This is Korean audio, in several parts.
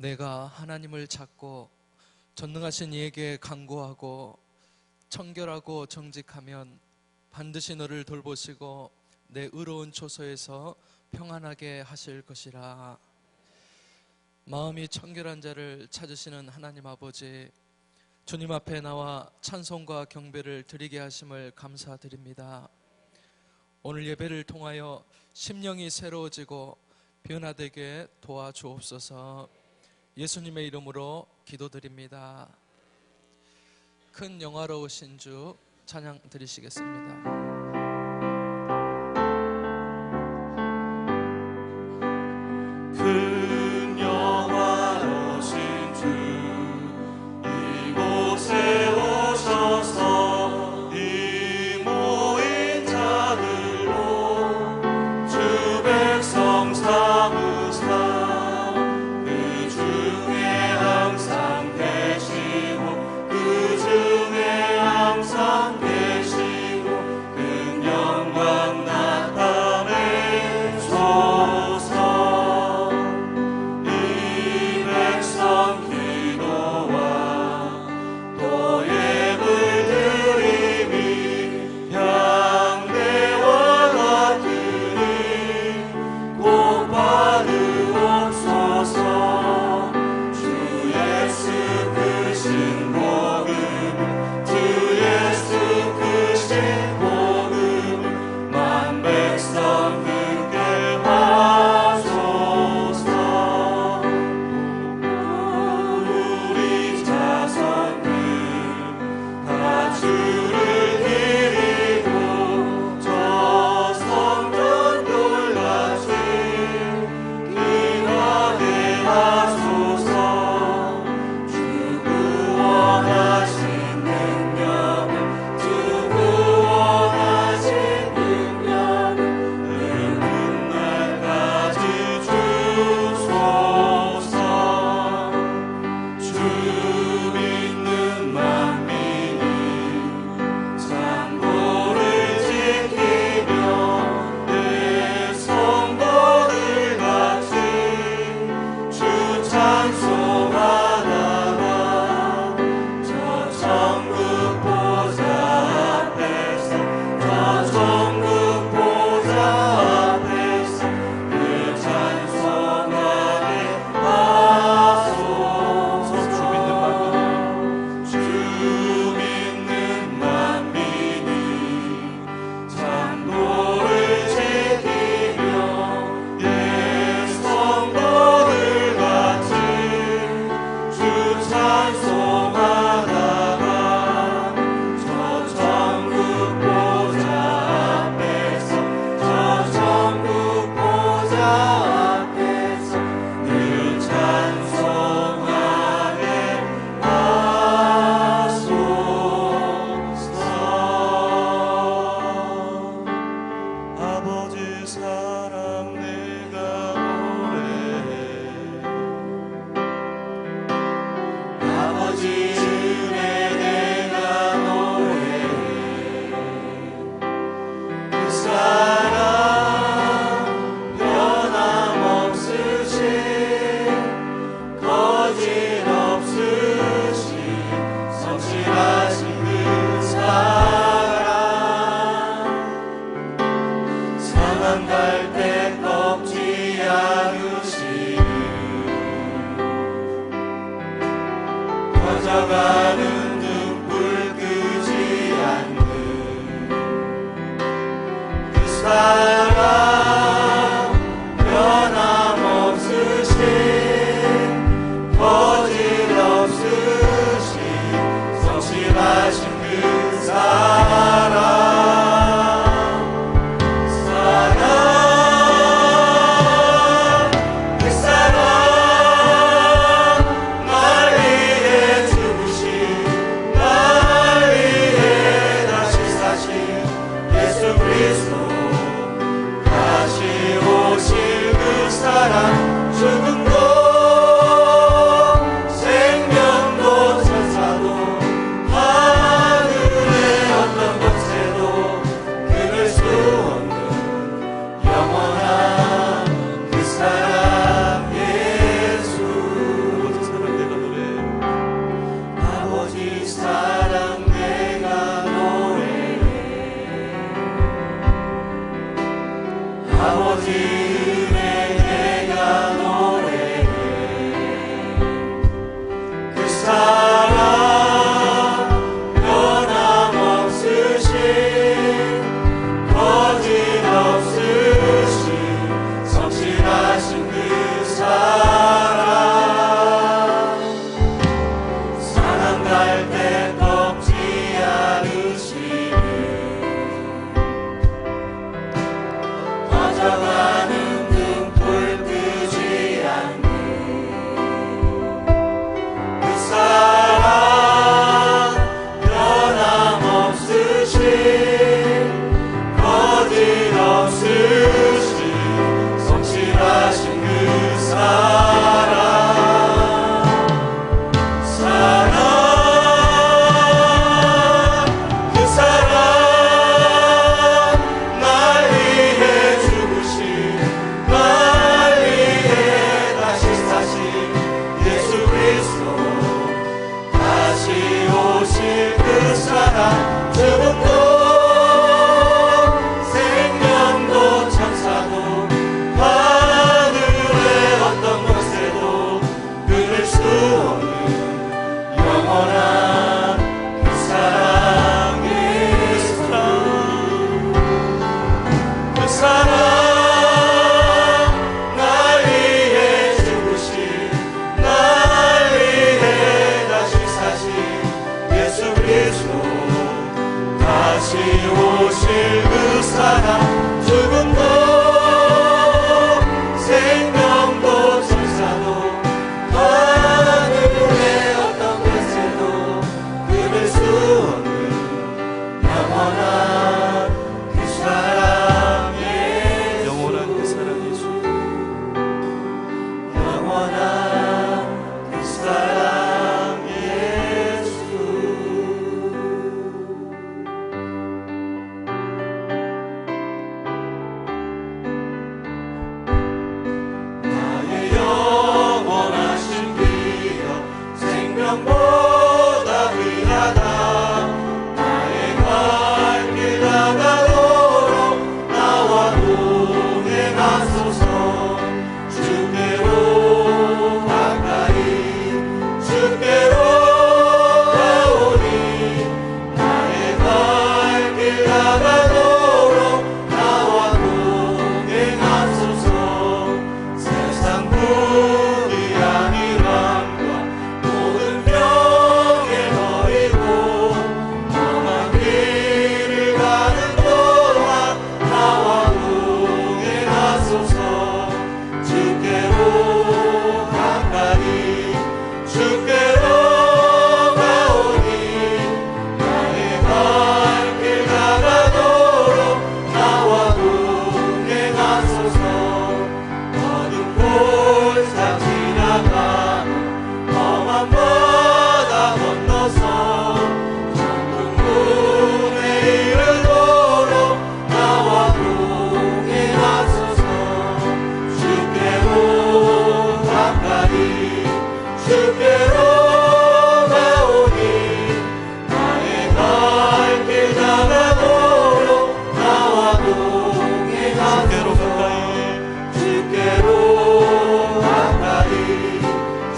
내가 하나님을 찾고 전능하신 이에게 간구하고 청결하고 정직하면 반드시 너를 돌보시고 내 의로운 초소에서 평안하게 하실 것이라. 마음이 청결한 자를 찾으시는 하나님 아버지, 주님 앞에 나와 찬송과 경배를 드리게 하심을 감사드립니다. 오늘 예배를 통하여 심령이 새로워지고 변화되게 도와주옵소서. 예수님의 이름으로 기도드립니다. 큰 영화로우신 주 찬양 드리시겠습니다. 큰 영화로우신 주 이곳에 오셔서 이 모인 자들로 주 백성 삼으사 그 중에 항상 계시고 그 중에 항상 계시고 큰 영광 나타내소서. 이 백성 기도와 또 예물 드림이 향대와 같으니 곧 받으옵소서. 주 예수 크신 복음을 주 예수 크신 복음을 만 백성 듣게 하소서. 우리 자손들 다 주를 드리고 저 성전 돌같이 기하게 하소서. 주 구원하신 능력을 주 구원하신 능력을 늙은 날까지 주소서. 주 믿는 만민이 창고를 지키며 내 성도들 같이 주 찬송하다가 저 천국 보좌 앞에서 저 천국 보좌 앞에서 늘 찬송하게 하소서. 주 믿는 만민이 창고를 지키며 예 성도들 같이 주 찬송하다가 저 천국 보좌 앞에서 저 천국 보좌 앞에서 늘 찬송하게 하소서. 아버지 사랑 내가 노래해. 아버지 은혜 내가 노래해. 그 사랑 변함없으신 거짓없으신 성실하신 그 사랑 상한 갈대 꺾지 않으시는 퍼져가는 등불 끄지 않는 그 사랑 변함없으신 거짓없으신 성실하신 그 사랑 그 사랑 날 위해 죽으신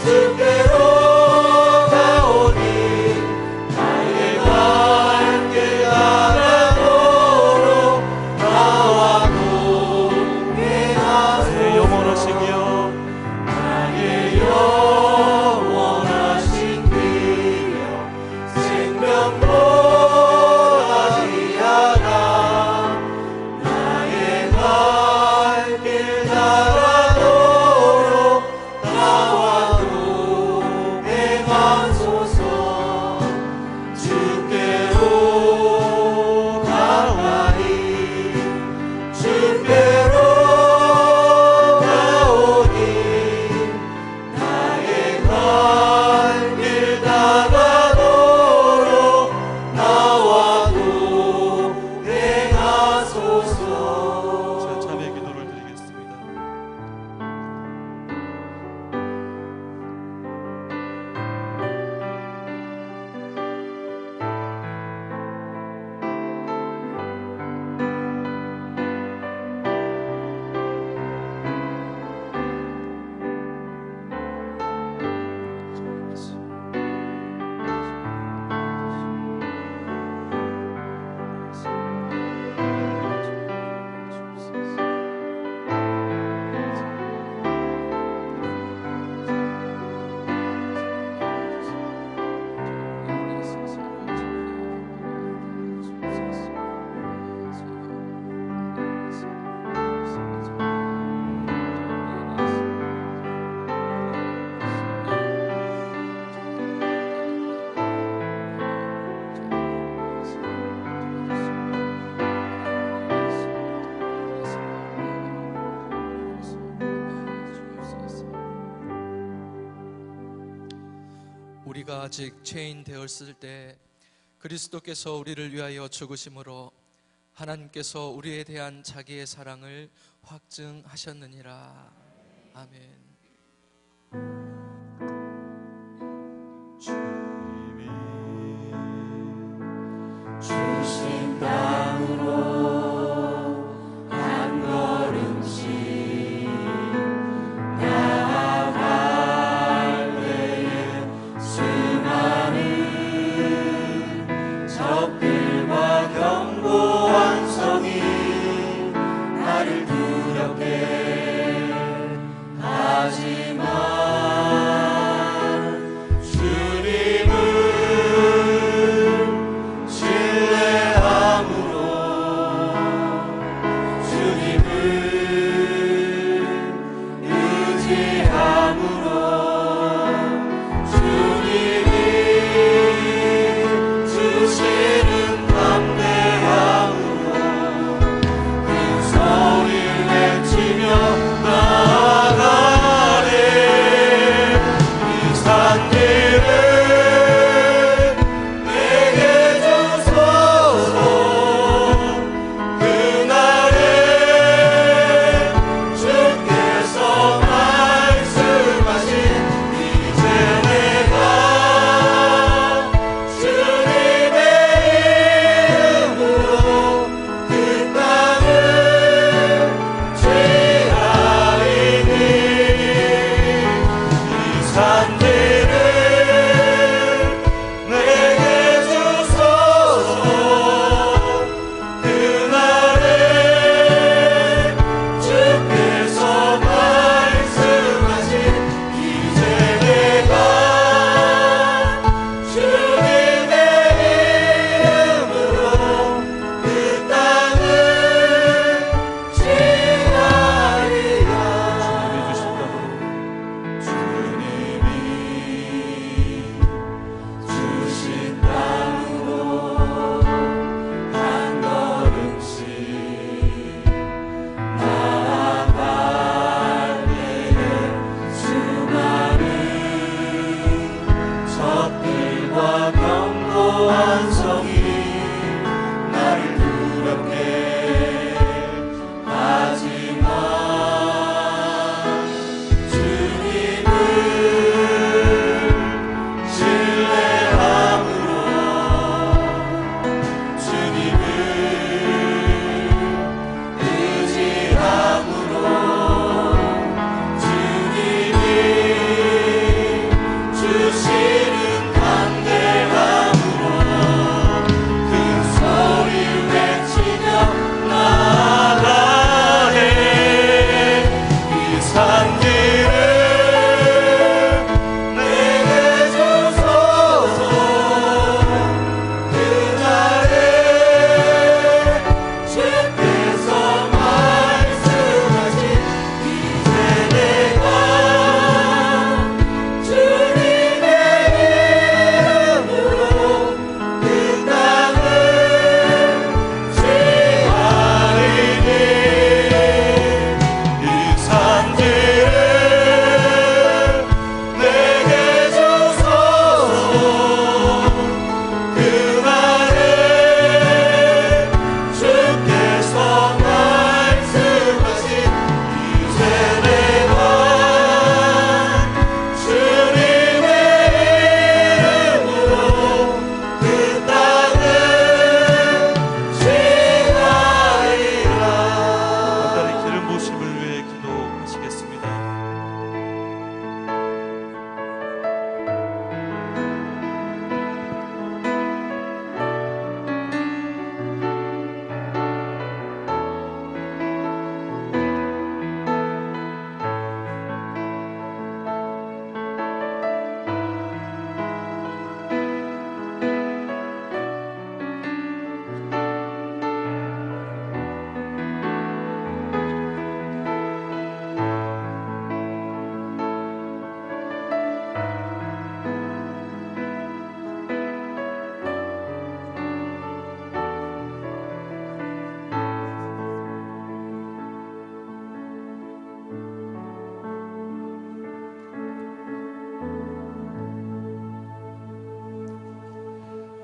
주께로 가오니 나의 갈 길 따라도록 나와 동행하소서. 나의 영원하신 길이여 생명보다 귀하다. 나의 갈 길 따라도록 나와 동행하소서. 주께로 가오니 주께로 가오니 나의 갈 길 따라도록 나와 동행하소서. 자, 자매의 기도를 드리겠습니다. 우리가 아직 죄인 되었을 때 그리스도께서 우리를 위하여 죽으심으로 하나님께서 우리에 대한 자기의 사랑을 확증하셨느니라. 아멘. 주님이 주신 땅으로 한 걸음씩 나아갈 때에 수많은 적들과 견고한 성이 나를 두렵게 하였으나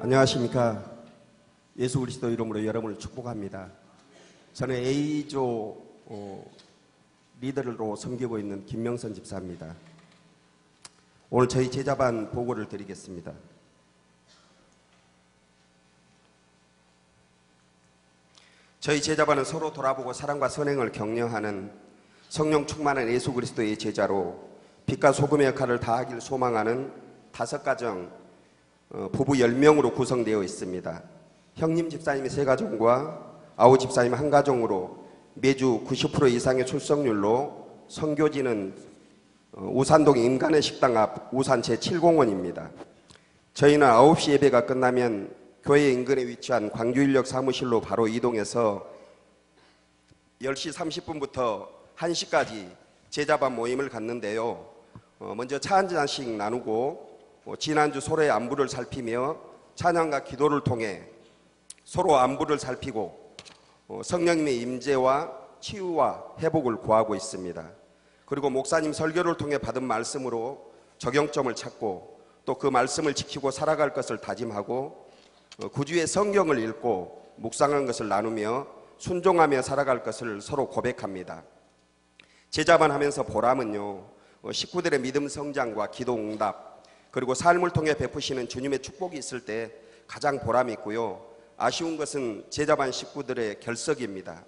안녕하십니까. 예수 그리스도 이름으로 여러분을 축복합니다. 저는 A조 리더로 섬기고 있는 김명선 집사입니다. 오늘 저희 제자반 보고를 드리겠습니다. 저희 제자반은 서로 돌아보고 사랑과 선행을 격려하는 성령 충만한 예수 그리스도의 제자로 빛과 소금의 역할을 다하길 소망하는 5가정 부부 10명으로 구성되어 있습니다. 형님 집사님이 3가정과 아우 집사님 1가정으로 매주 90% 이상의 출석률로 선교지는 우산동 인간의 식당 앞 우산 제7공원입니다. 저희는 9시 예배가 끝나면 교회 인근에 위치한 광주인력 사무실로 바로 이동해서 10시 30분부터 1시까지 제자반 모임을 갖는데요. 먼저 차 한 잔씩 나누고 지난주 서로의 안부를 살피며 찬양과 기도를 통해 서로 안부를 살피고 성령님의 임재와 치유와 회복을 구하고 있습니다. 그리고 목사님 설교를 통해 받은 말씀으로 적용점을 찾고 또 그 말씀을 지키고 살아갈 것을 다짐하고 구주의 성경을 읽고 묵상한 것을 나누며 순종하며 살아갈 것을 서로 고백합니다. 제자반 하면서 보람은요, 식구들의 믿음 성장과 기도 응답 그리고 삶을 통해 베푸시는 주님의 축복이 있을 때 가장 보람이 있고요. 아쉬운 것은 제자반 식구들의 결석입니다.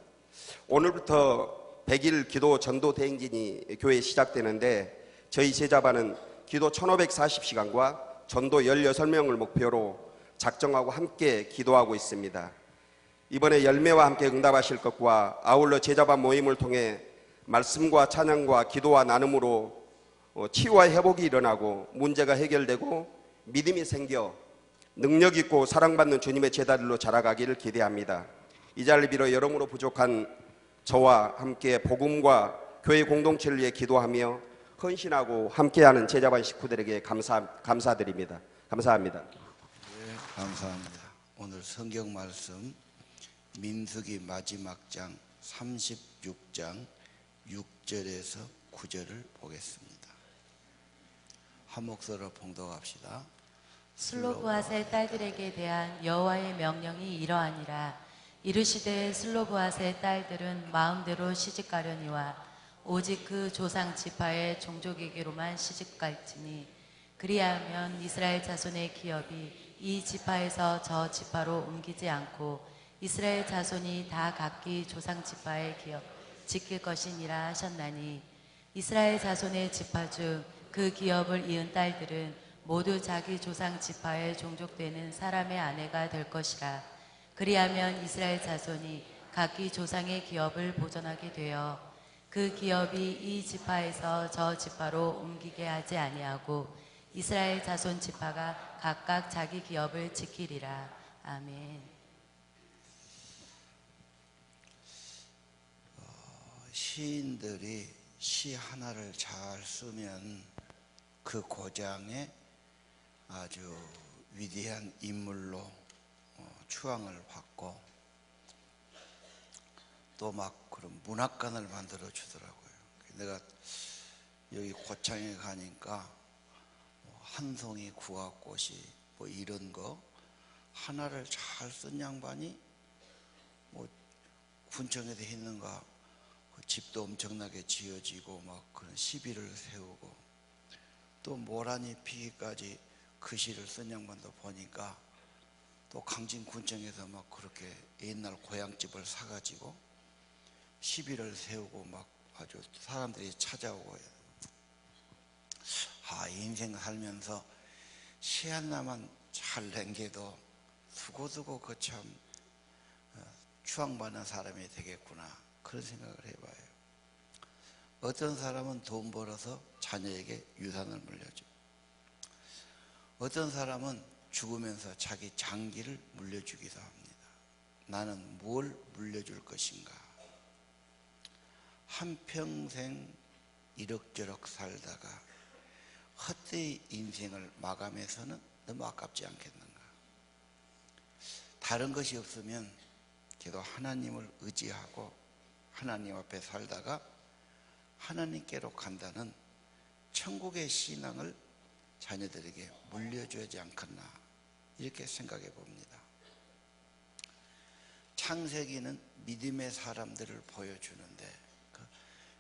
오늘부터 100일 기도 전도 대행진이 교회에 시작되는데 저희 제자반은 기도 1540시간과 전도 16명을 목표로 작정하고 함께 기도하고 있습니다. 이번에 열매와 함께 응답하실 것과 아울러 제자반 모임을 통해 말씀과 찬양과 기도와 나눔으로 치유와 회복이 일어나고 문제가 해결되고 믿음이 생겨 능력 있고 사랑받는 주님의 제자들로 자라가기를 기대합니다. 이 자리를 빌어 여러모로 부족한 저와 함께 복음과 교회 공동체를 위해 기도하며 헌신하고 함께하는 제자반 식구들에게 감사드립니다. 감사합니다. 네, 감사합니다. 오늘 성경 말씀 민수기 마지막 장 36장 6절에서 9절을 보겠습니다. 한 목소리로 봉독합시다. 슬로브앗의 딸들에게 대한 여호와의 명령이 이러하니라. 이르시되 슬로브앗의 딸들은 마음대로 시집가려니와 오직 그 조상 지파의 종족에게로만 시집갈지니 그리하면 이스라엘 자손의 기업이 이 지파에서 저 지파로 옮기지 않고 이스라엘 자손이 다 각기 조상 지파의 기업 지킬 것이니라 하셨나니 이스라엘 자손의 지파 중 그 기업을 이은 딸들은 모두 자기 조상 지파에 종족되는 사람의 아내가 될 것이라. 그리하면 이스라엘 자손이 각기 조상의 기업을 보존하게 되어 그 기업이 이 지파에서 저 지파로 옮기게 하지 아니하고 이스라엘 자손 지파가 각각 자기 기업을 지키리라. 아멘. 시인들이 시 하나를 잘 쓰면 그 고장에 아주 위대한 인물로 추앙을 받고 또 막 그런 문학관을 만들어 주더라고요. 내가 여기 고창에 가니까 한송이 국화꽃이 뭐 이런 거 하나를 잘 쓴 양반이 뭐 군청에도 있는가 그 집도 엄청나게 지어지고 막 그런 시비를 세우고 또 모란이 피기까지 그 시를 쓴 양반도 보니까 또 강진군청에서 막 그렇게 옛날 고향집을 사가지고 시비를 세우고 막 아주 사람들이 찾아오고 인생 살면서 시 하나만 잘 남겨도 수고수고 그 참 추앙받는 사람이 되겠구나 그런 생각을 해봐요. 어떤 사람은 돈 벌어서 자녀에게 유산을 물려줘. 어떤 사람은 죽으면서 자기 장기를 물려주기도 합니다. 나는 뭘 물려줄 것인가. 한평생 이럭저럭 살다가 헛되이 인생을 마감해서는 너무 아깝지 않겠는가. 다른 것이 없으면 그래도 하나님을 의지하고 하나님 앞에 살다가 하나님께로 간다는 천국의 신앙을 자녀들에게 물려줘야지 않겠나 이렇게 생각해 봅니다. 창세기는 믿음의 사람들을 보여주는데 그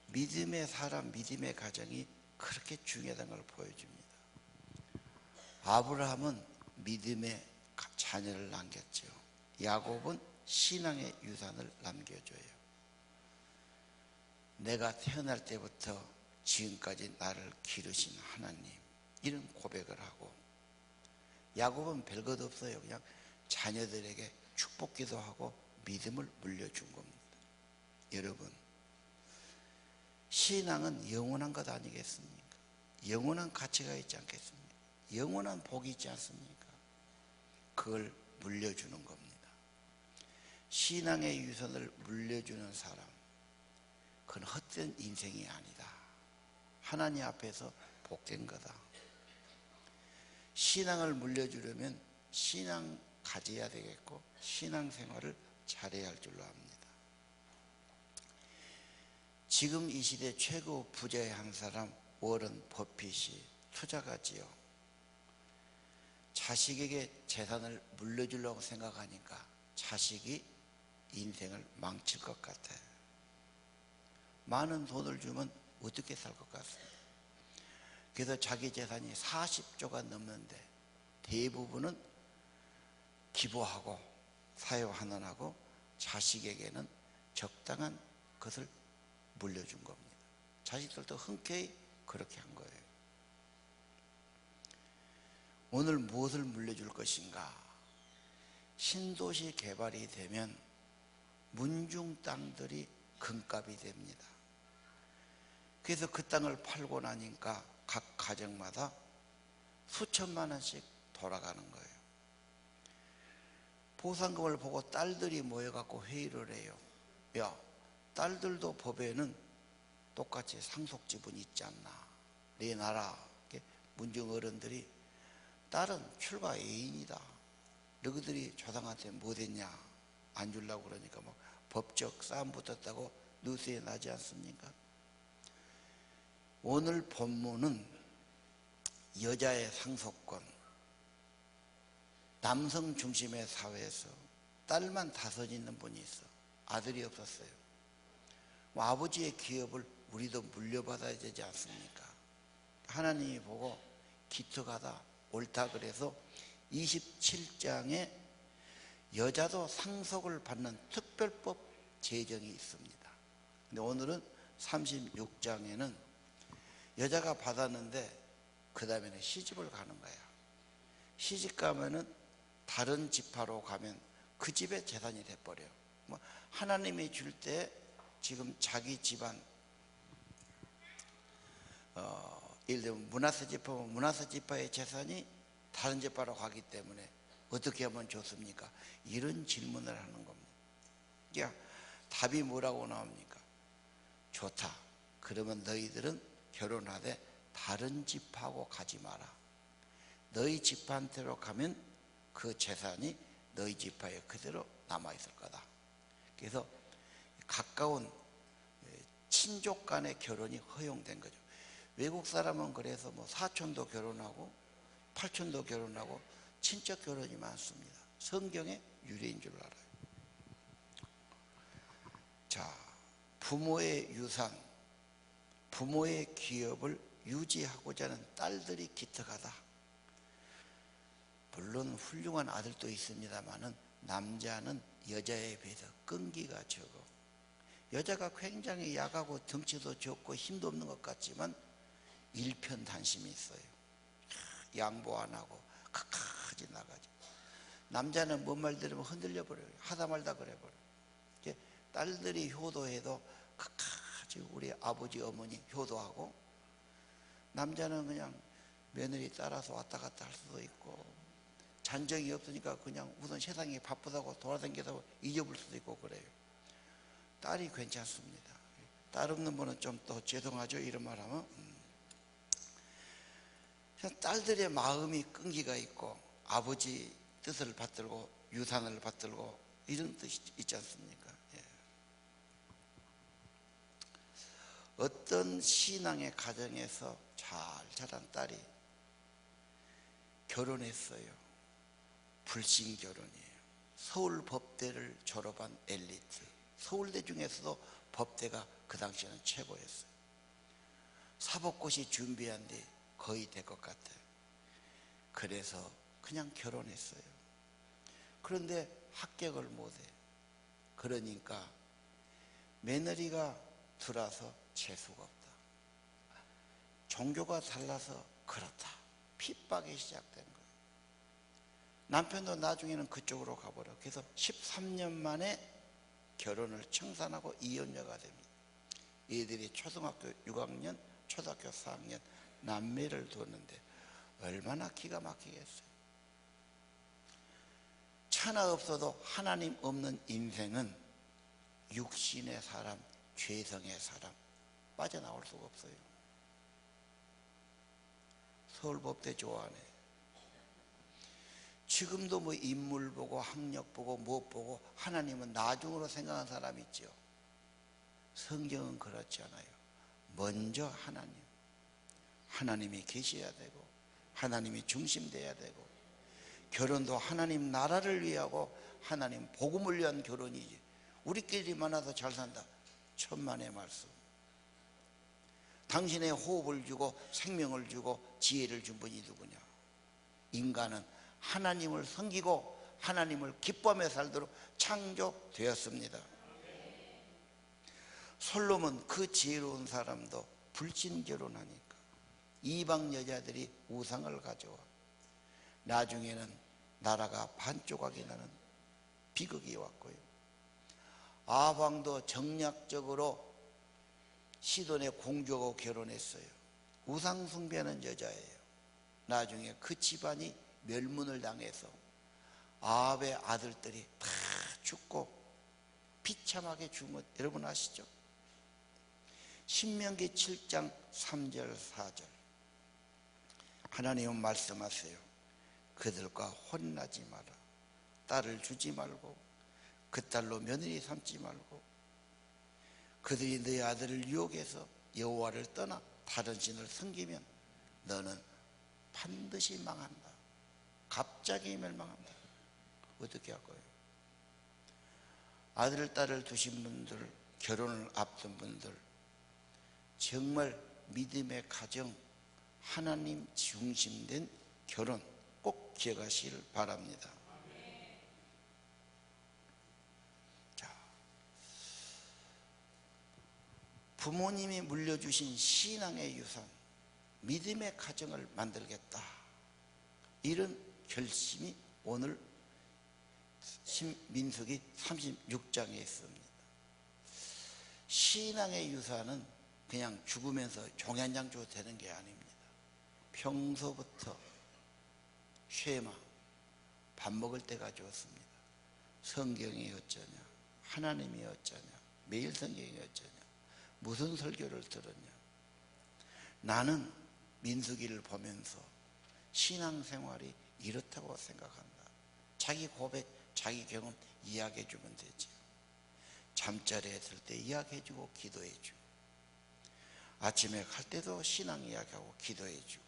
믿음의 사람, 믿음의 가정이 그렇게 중요하다는 걸 보여줍니다. 아브라함은 믿음의 자녀를 남겼죠. 야곱은 신앙의 유산을 남겨줘요. 내가 태어날 때부터 지금까지 나를 기르신 하나님, 이런 고백을 하고, 야곱은 별것 없어요. 그냥 자녀들에게 축복 기도하고 믿음을 물려준 겁니다. 여러분, 신앙은 영원한 것 아니겠습니까? 영원한 가치가 있지 않겠습니까? 영원한 복이 있지 않습니까? 그걸 물려주는 겁니다. 신앙의 유산을 물려주는 사람, 그건 헛된 인생이 아니다. 하나님 앞에서 복된 거다. 신앙을 물려주려면 신앙 가져야 되겠고 신앙생활을 잘해야 할 줄로 압니다. 지금 이 시대 최고 부자의 한 사람 워런 버핏이 투자가지요. 자식에게 재산을 물려주려고 생각하니까 자식이 인생을 망칠 것 같아요. 많은 돈을 주면 어떻게 살 것 같습니다. 그래서 자기 재산이 40조가 넘는데 대부분은 기부하고 사회환원하고 자식에게는 적당한 것을 물려준 겁니다. 자식들도 흔쾌히 그렇게 한 거예요. 오늘 무엇을 물려줄 것인가? 신도시 개발이 되면 문중 땅들이 금값이 됩니다. 그래서 그 땅을 팔고 나니까 각 가정마다 수천만 원씩 돌아가는 거예요. 보상금을 보고 딸들이 모여갖고 회의를 해요. 야, 딸들도 법에는 똑같이 상속지분이 있지 않나? 내 나라 문중 어른들이 딸은 출가 애인이다. 너희들이 조상한테 못했냐? 안 주려고 그러니까 뭐 법적 싸움 붙었다고 뉴스에 나지 않습니까? 오늘 본문은 여자의 상속권, 남성 중심의 사회에서 딸만 5 있는 분이 있어. 아들이 없었어요. 뭐 아버지의 기업을 우리도 물려받아야 되지 않습니까? 하나님이 보고 기특하다, 옳다 그래서 27장에 여자도 상속을 받는 특별법 제정이 있습니다. 근데 오늘은 36장에는 여자가 받았는데 그 다음에는 시집을 가는 거야. 시집 가면은 다른 지파로 가면 그 집의 재산이 돼버려요. 뭐 하나님이 줄 때 지금 자기 집안 예를 들면 문하세 지파면 문하세 지파의 재산이 다른 지파로 가기 때문에 어떻게 하면 좋습니까? 이런 질문을 하는 겁니다. 그러니까 답이 뭐라고 나옵니까? 좋다. 그러면 너희들은 결혼하되 다른 집하고 가지 마라. 너희 집한테로 가면 그 재산이 너희 집하에 그대로 남아있을 거다. 그래서 가까운 친족 간의 결혼이 허용된 거죠. 외국 사람은 그래서 뭐 사촌도 결혼하고 팔촌도 결혼하고 친척 결혼이 많습니다. 성경의 유래인 줄 알아요. 자, 부모의 유산, 부모의 기업을 유지하고자 하는 딸들이 기특하다. 물론 훌륭한 아들도 있습니다만은 남자는 여자에 비해서 끈기가 적어. 여자가 굉장히 약하고 덩치도 적고 힘도 없는 것 같지만 일편단심이 있어요. 양보 안 하고 끝까지 나가죠. 남자는 뭔 말 들으면 흔들려 버려요. 하다 말다 그래 버려요. 딸들이 효도해도 끝까지 우리 아버지 어머니 효도하고, 남자는 그냥 며느리 따라서 왔다 갔다 할 수도 있고, 잔정이 없으니까 그냥 우선 세상이 바쁘다고 돌아다니다고 잊어볼 수도 있고 그래요. 딸이 괜찮습니다. 딸 없는 분은 좀 더 죄송하죠, 이런 말 하면. 딸들의 마음이 끈기가 있고 아버지 뜻을 받들고 유산을 받들고 이런 뜻이 있지 않습니까? 예. 어떤 신앙의 가정에서 잘 자란 딸이 결혼했어요. 불신 결혼이에요. 서울 법대를 졸업한 엘리트, 서울대 중에서도 법대가 그 당시에는 최고였어요. 사법고시 준비한 뒤 거의 될 것 같아요. 그래서 그냥 결혼했어요. 그런데 합격을 못해. 그러니까 며느리가 들어와서 재수가 없다, 종교가 달라서 그렇다, 핍박이 시작된 거예요. 남편도 나중에는 그쪽으로 가버려. 그래서 13년 만에 결혼을 청산하고 이혼녀가 됩니다. 얘들이 초등학교 6학년, 초등학교 4학년 남매를 뒀는데 얼마나 기가 막히겠어요. 천하 없어도 하나님 없는 인생은 육신의 사람, 죄성의 사람 빠져나올 수가 없어요. 서울법대 좋아하네. 지금도 뭐 인물 보고 학력 보고 무엇 보고 하나님은 나중으로 생각하는 사람 있죠. 성경은 그렇지 않아요. 먼저 하나님이 계셔야 되고 하나님이 중심돼야 되고, 결혼도 하나님 나라를 위하고 하나님 복음을 위한 결혼이지 우리끼리 만나서 잘 산다, 천만의 말씀. 당신의 호흡을 주고 생명을 주고 지혜를 준 분이 누구냐? 인간은 하나님을 섬기고 하나님을 기뻐하며 살도록 창조되었습니다. 솔로몬 그 지혜로운 사람도 불신 결혼하니까 이방 여자들이 우상을 가져와 나중에는 나라가 반조각이 나는 비극이 왔고요. 아방도 정략적으로 시돈의 공주하고 결혼했어요. 우상 숭배하는 여자예요. 나중에 그 집안이 멸문을 당해서 아합의 아들들이 다 죽고 비참하게 죽은 것 여러분 아시죠? 신명기 7장 3절 4절 하나님은 말씀하세요. 그들과 혼나지 마라. 딸을 주지 말고 그 딸로 며느리 삼지 말고, 그들이 너희 아들을 유혹해서 여호와를 떠나 다른 신을 섬기면 너는 반드시 망한다. 갑자기 멸망한다. 어떻게 할 거예요? 아들 딸을 두신 분들, 결혼을 앞둔 분들, 정말 믿음의 가정, 하나님 중심된 결혼 꼭 기억하시길 바랍니다. 자, 부모님이 물려주신 신앙의 유산, 믿음의 가정을 만들겠다, 이런 결심이 오늘 민수기 36장에 있습니다. 신앙의 유산은 그냥 죽으면서 종이 한 장 줘도 되는 게 아닙니다. 평소부터 쉐마, 밥 먹을 때가 좋습니다. 성경이 어쩌냐, 하나님이 어쩌냐, 매일 성경이 어쩌냐, 무슨 설교를 들었냐. 나는 민수기를 보면서 신앙생활이 이렇다고 생각한다. 자기 고백, 자기 경험 이야기해 주면 되죠. 잠자리에 들 때 이야기해 주고 기도해 주고, 아침에 갈 때도 신앙 이야기하고 기도해 주고,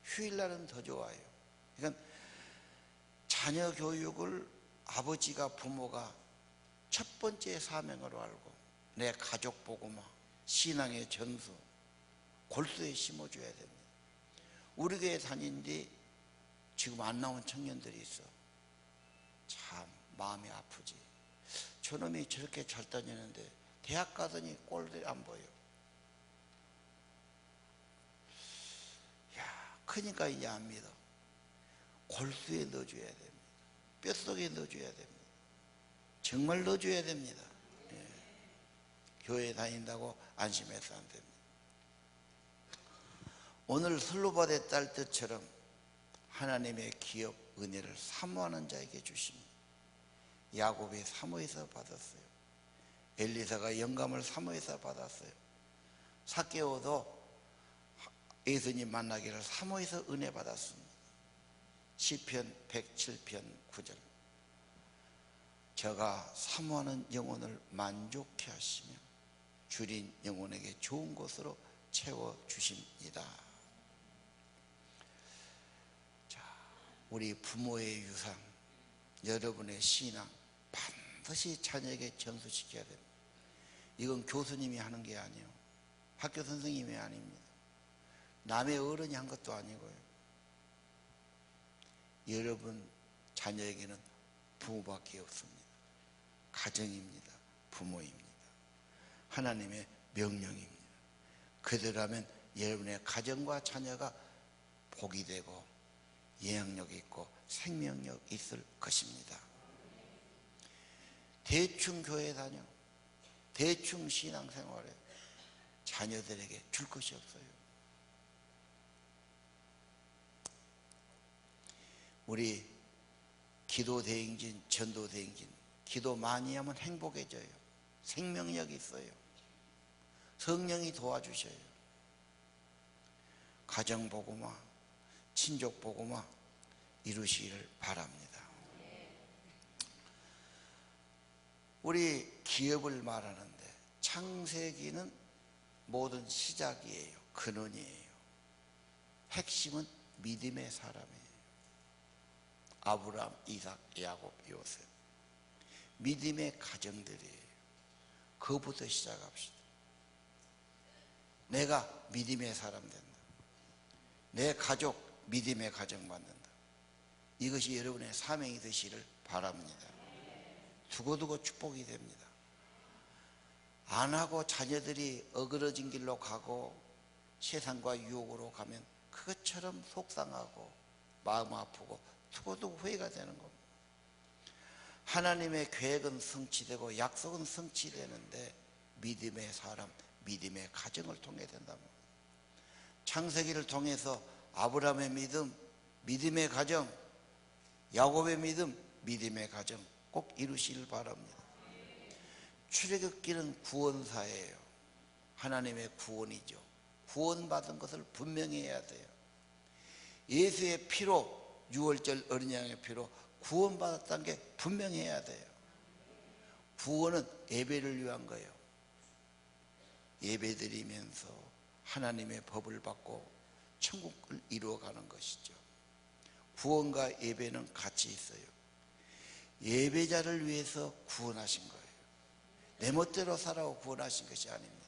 휴일날은 더 좋아요. 그러니까 자녀 교육을 아버지가, 부모가 첫 번째 사명으로 알고 내 가족 복음화, 신앙의 전수 골수에 심어줘야 됩니다. 우리 교회 다닌 뒤 지금 안 나온 청년들이 있어. 참 마음이 아프지. 저놈이 저렇게 잘 다니는데 대학 가더니 꼴들이 안 보여. 야, 그러니까 이제 안 믿어. 골수에 넣어줘야 됩니다. 뼛속에 넣어줘야 됩니다. 정말 넣어줘야 됩니다. 예. 교회 다닌다고 안심해서 안 됩니다. 오늘 슬로바데 딸 뜻처럼 하나님의 기업 은혜를 사모하는 자에게 주십니다. 야곱이 사모해서 받았어요. 엘리사가 영감을 사모해서 받았어요. 삭개오도 예수님 만나기를 사모해서 은혜 받았습니다. 시편 107편 9절 저가 사모하는 영혼을 만족케 하시며 줄인 영혼에게 좋은 것으로 채워주십니다. 자, 우리 부모의 유산, 여러분의 신앙 반드시 자녀에게 전수시켜야 됩니다. 이건 교수님이 하는 게 아니에요. 학교 선생님이 아닙니다. 남의 어른이 한 것도 아니고요. 여러분 자녀에게는 부모밖에 없습니다. 가정입니다. 부모입니다. 하나님의 명령입니다. 그대로 하면 여러분의 가정과 자녀가 복이 되고 영향력 있고 생명력 있을 것입니다. 대충 교회 다녀, 대충 신앙생활에 자녀들에게 줄 것이 없어요. 우리 기도 대행진, 전도 대행진, 기도 많이 하면 행복해져요. 생명력이 있어요. 성령이 도와주셔요. 가정 복음화, 친족 복음화 이루시기를 바랍니다. 우리 기업을 말하는데 창세기는 모든 시작이에요. 근원이에요. 핵심은 믿음의 사람이에요. 아브라함, 이삭, 야곱, 요셉. 믿음의 가정들이에요. 그것부터 시작합시다. 내가 믿음의 사람 된다. 내 가족 믿음의 가정 만든다. 이것이 여러분의 사명이 되시기를 바랍니다. 두고두고 축복이 됩니다. 안 하고 자녀들이 어그러진 길로 가고 세상과 유혹으로 가면 그것처럼 속상하고 마음 아프고 두고두고 후회가 되는 겁니다. 하나님의 계획은 성취되고 약속은 성취되는데 믿음의 사람, 믿음의 가정을 통해 된다면 창세기를 통해서 아브라함의 믿음, 믿음의 가정, 야곱의 믿음, 믿음의 가정 꼭 이루시길 바랍니다. 출애굽기는 구원사예요. 하나님의 구원이죠. 구원받은 것을 분명히 해야 돼요. 예수의 피로, 유월절 어린 양의 피로 구원받았다는 게 분명히 해야 돼요. 구원은 예배를 위한 거예요. 예배드리면서 하나님의 법을 받고 천국을 이루어가는 것이죠. 구원과 예배는 같이 있어요. 예배자를 위해서 구원하신 거예요. 내 멋대로 살아고 구원하신 것이 아닙니다.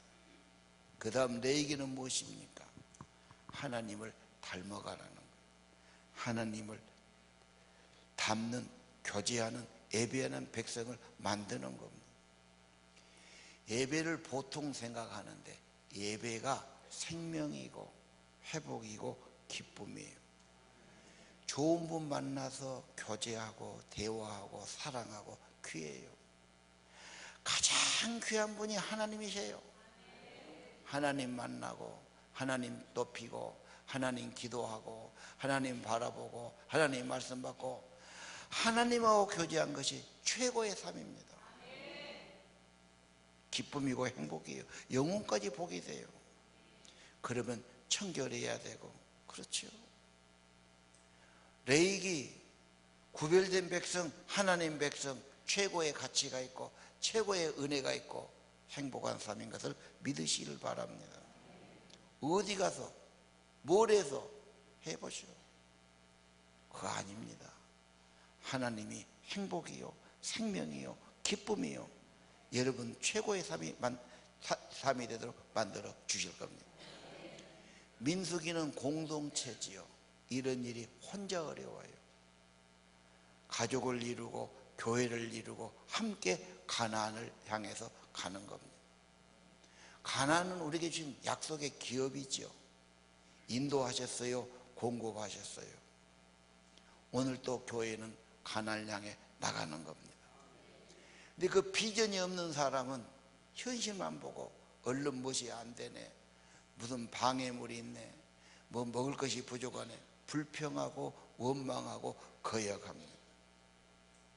그 다음 레위기는 무엇입니까? 하나님을 닮아가라는 거예요. 하나님을 닮는, 교제하는, 예배하는 백성을 만드는 겁니다. 예배를 보통 생각하는데 예배가 생명이고 회복이고 기쁨이에요. 좋은 분 만나서 교제하고 대화하고 사랑하고 귀해요. 가장 귀한 분이 하나님이세요. 하나님 만나고 하나님 높이고 하나님 기도하고 하나님 바라보고 하나님 말씀 받고 하나님하고 교제한 것이 최고의 삶입니다. 기쁨이고 행복이에요. 영혼까지 복이 돼요. 그러면 청결해야 되고 그렇죠. 레위기 구별된 백성, 하나님 백성 최고의 가치가 있고 최고의 은혜가 있고 행복한 삶인 것을 믿으시길 바랍니다. 어디 가서 뭘 해서 해보시오. 그거 아닙니다. 하나님이 행복이요 생명이요 기쁨이요 여러분 최고의 삶이 되도록 만들어 주실 겁니다. 민수기는 공동체지요. 이런 일이 혼자 어려워요. 가족을 이루고 교회를 이루고 함께 가나안을 향해서 가는 겁니다. 가나안은 우리에게 주신 약속의 기업이죠. 인도하셨어요. 공급하셨어요. 오늘 또 교회는 가나안을 향해 나가는 겁니다. 근데 그 비전이 없는 사람은 현실만 보고 얼른 무엇이 안 되네, 무슨 방해물이 있네, 뭐 먹을 것이 부족하네, 불평하고 원망하고 거역합니다.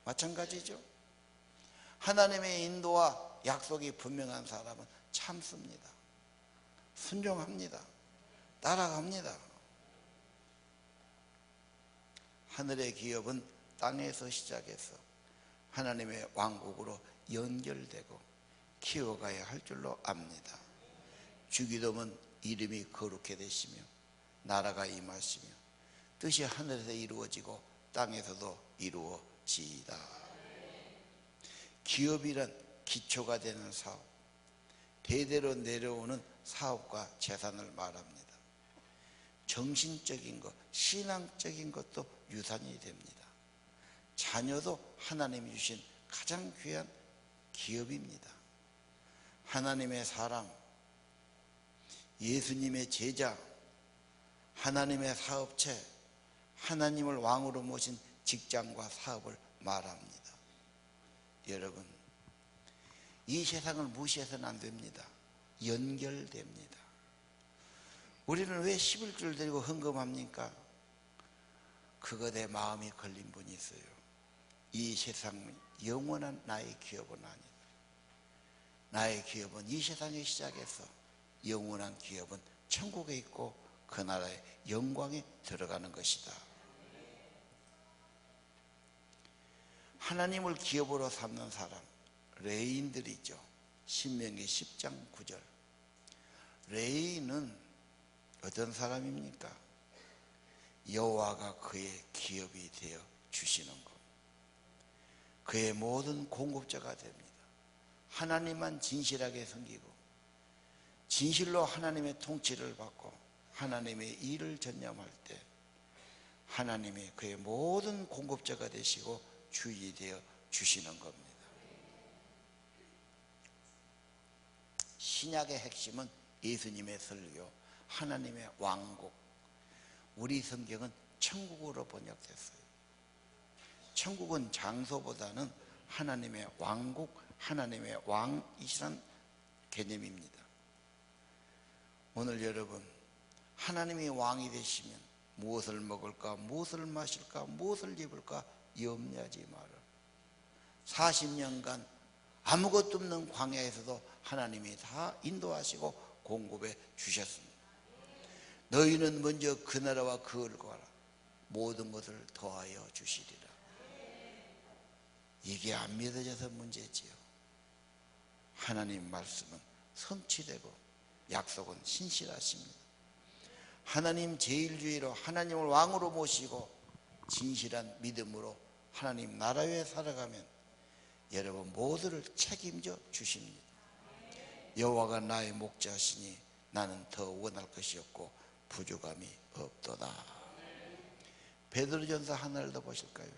마찬가지죠. 하나님의 인도와 약속이 분명한 사람은 참습니다. 순종합니다. 따라갑니다. 하늘의 기업은 땅에서 시작해서 하나님의 왕국으로 연결되고 키워가야 할 줄로 압니다. 주기도문 이름이 거룩해 되시며 나라가 임하시며 뜻이 하늘에서 이루어지고 땅에서도 되었을지이다. 기업이란 기초가 되는 사업, 대대로 내려오는 사업과 재산을 말합니다. 정신적인 것, 신앙적인 것도 유산이 됩니다. 자녀도 하나님이 주신 가장 귀한 기업입니다. 하나님의 사람, 예수님의 제자, 하나님의 사업체, 하나님을 왕으로 모신 직장과 사업을 말합니다. 여러분, 이 세상을 무시해서는 안 됩니다. 연결됩니다. 우리는 왜 11줄 드리고 헌금합니까? 그것에 마음이 걸린 분이 있어요. 이 세상은 영원한 나의 기업은 아니다. 나의 기업은 이 세상에 시작해서 영원한 기업은 천국에 있고 그 나라의 영광에 들어가는 것이다. 하나님을 기업으로 삼는 사람, 레인들이죠. 신명기 10장 9절. 레인은 어떤 사람입니까? 여호와가 그의 기업이 되어 주시는 것, 그의 모든 공급자가 됩니다. 하나님만 진실하게 섬기고 진실로 하나님의 통치를 받고 하나님의 일을 전념할 때 하나님이 그의 모든 공급자가 되시고 주인이 되어 주시는 겁니다. 신약의 핵심은 예수님의 설교, 하나님의 왕국. 우리 성경은 천국으로 번역됐어요. 천국은 장소보다는 하나님의 왕국, 하나님의 왕이시란 개념입니다. 오늘 여러분, 하나님이 왕이 되시면 무엇을 먹을까, 무엇을 마실까, 무엇을 입을까 염려하지 마라. 40년간 아무것도 없는 광야에서도 하나님이 다 인도하시고 공급해 주셨습니다. 너희는 먼저 그 나라와 그를 구하라. 모든 것을 더하여 주시리라. 이게 안 믿어져서 문제지요. 하나님 말씀은 성취되고 약속은 신실하십니다. 하나님 제일주의로 하나님을 왕으로 모시고 진실한 믿음으로 하나님 나라 위에 살아가면 여러분 모두를 책임져 주십니다. 여호와가 나의 목자시니 나는 더 원할 것이 없고 부족함이 없도다. 베드로전서 하나를 더 보실까요?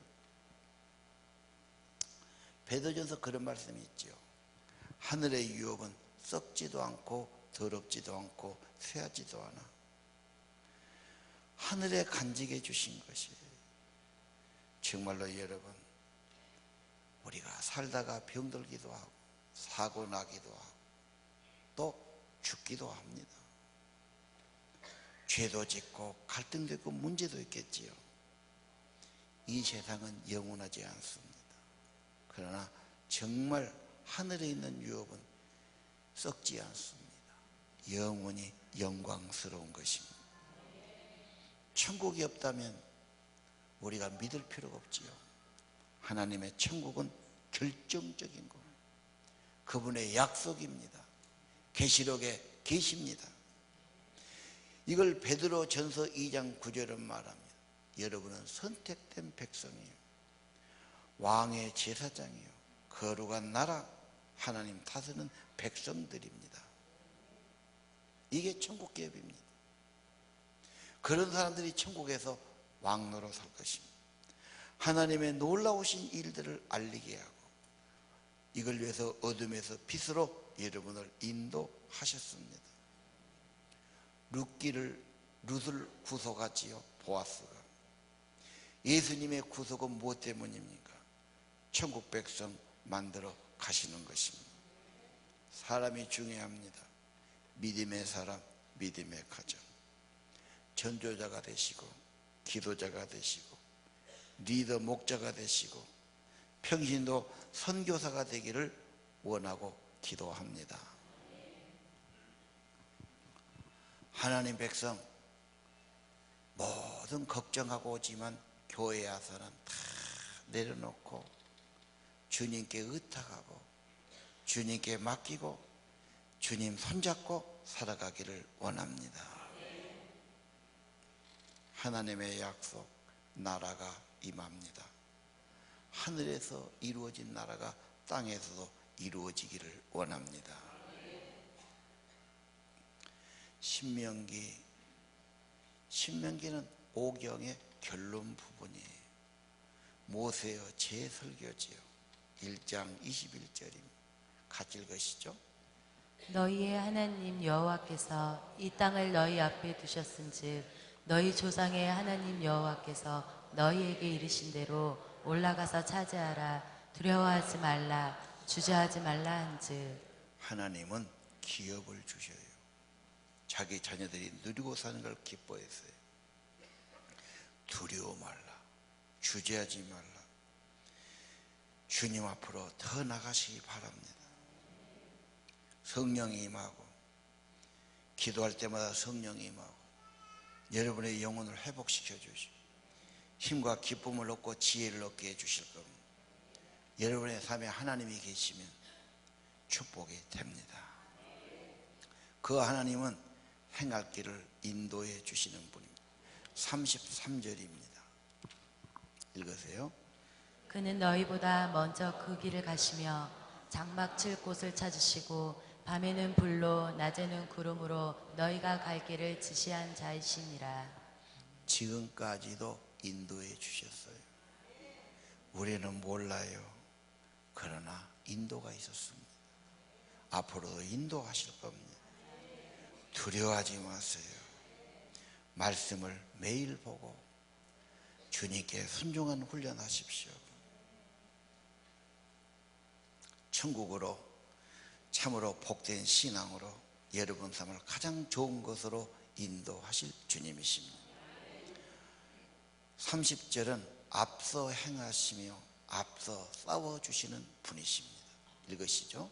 베드로전서 그런 말씀이 있죠. 하늘의 유업은 썩지도 않고 더럽지도 않고 쇠하지도 않아. 하늘에 간직해 주신 것이 정말로 여러분, 우리가 살다가 병들기도 하고 사고 나기도 하고 또 죽기도 합니다. 죄도 짓고 갈등도 있고 문제도 있겠지요. 이 세상은 영원하지 않습니다. 그러나 정말 하늘에 있는 유업은 썩지 않습니다. 영원히 영광스러운 것입니다. 천국이 없다면 우리가 믿을 필요가 없지요. 하나님의 천국은 결정적인 것, 그분의 약속입니다. 계시록에 계십니다. 이걸 베드로 전서 2장 9절은 말합니다. 여러분은 선택된 백성이에요. 왕의 제사장이요, 거룩한 나라, 하나님 다스리는 백성들입니다. 이게 천국 계급입니다. 그런 사람들이 천국에서 왕노로 살 것입니다. 하나님의 놀라우신 일들을 알리게 하고 이걸 위해서 어둠에서 빛으로 여러분을 인도하셨습니다. 룻을 구속하지요. 보아스가. 예수님의 구속은 무엇 때문입니까? 천국 백성 만들어 가시는 것입니다. 사람이 중요합니다. 믿음의 사람, 믿음의 가정. 전도자가 되시고 기도자가 되시고 리더 목자가 되시고 평신도 선교사가 되기를 원하고 기도합니다. 하나님 백성 모든 걱정하고 오지만 교회에 와서는 다 내려놓고 주님께 의탁하고 주님께 맡기고 주님 손잡고 살아가기를 원합니다. 하나님의 약속, 나라가 임합니다. 하늘에서 이루어진 나라가 땅에서도 이루어지기를 원합니다. 신명기는 오경의 결론 부분이에요. 모세의 제설교지요. 1장 21절입니다. 같이 읽으시죠. 너희의 하나님 여호와께서 이 땅을 너희 앞에 두셨은즉 너희 조상의 하나님 여호와께서 너희에게 이르신 대로 올라가서 차지하라. 두려워하지 말라. 주저하지 말라 한즉. 하나님은 기업을 주셔요. 자기 자녀들이 누리고 사는 걸 기뻐했어요. 두려워 말라. 주저하지 말라. 주님 앞으로 더 나가시기 바랍니다. 성령이 임하고 기도할 때마다 성령이 임하고 여러분의 영혼을 회복시켜 주시고 힘과 기쁨을 얻고 지혜를 얻게 해주실 겁니다. 여러분의 삶에 하나님이 계시면 축복이 됩니다. 그 하나님은 행할 길을 인도해 주시는 분입니다. 33절입니다. 읽으세요. 그는 너희보다 먼저 그 길을 가시며 장막 칠 곳을 찾으시고 밤에는 불로 낮에는 구름으로 너희가 갈 길을 지시한 자이시니라. 지금까지도 인도해 주셨어요. 우리는 몰라요. 그러나 인도가 있었습니다. 앞으로도 인도하실 겁니다. 두려워하지 마세요. 말씀을 매일 보고 주님께 순종한 훈련하십시오. 천국으로 참으로 복된 신앙으로 여러분 삶을 가장 좋은 것으로 인도하실 주님이십니다. 30절은 앞서 행하시며 앞서 싸워주시는 분이십니다. 읽으시죠.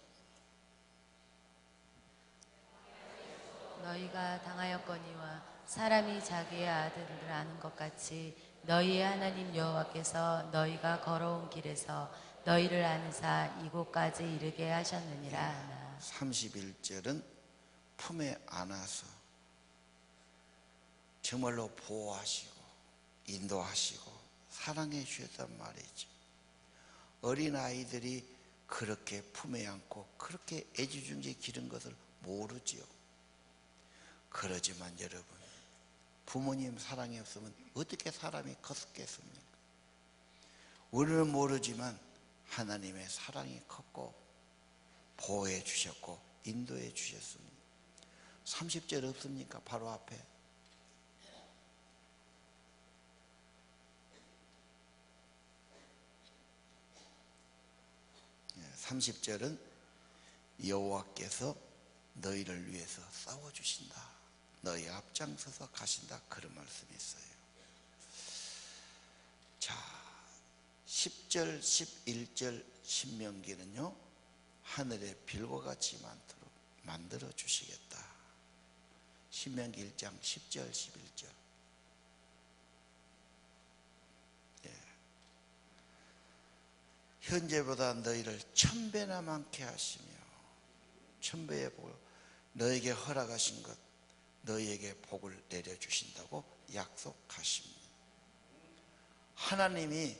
너희가 당하였거니와 사람이 자기의 아들을 아는 것 같이 너희의 하나님 여호와께서 너희가 걸어온 길에서 너희를 아느사 이곳까지 이르게 하셨느니라 하나. 31절은 품에 안아서 정말로 보호하시고 인도하시고 사랑해 주셨단 말이죠. 어린아이들이 그렇게 품에 안고 그렇게 애지중지 기른 것을 모르지요. 그러지만 여러분, 부모님 사랑이 없으면 어떻게 사람이 컸겠습니까? 우리는 모르지만 하나님의 사랑이 컸고 보호해 주셨고 인도해 주셨습니다. 30절 없습니까? 바로 앞에. 30절은 여호와께서 너희를 위해서 싸워주신다. 너희 앞장서서 가신다. 그런 말씀이 있어요. 자, 10절, 11절 신명기는요, 하늘의 별과 같이 많도록 만들어 주시겠다. 신명기 1장 10절, 11절. 현재보다 너희를 1000배나 많게 하시며 1000배의 복을 너에게 허락하신 것 너희에게 복을 내려주신다고 약속하십니다. 하나님이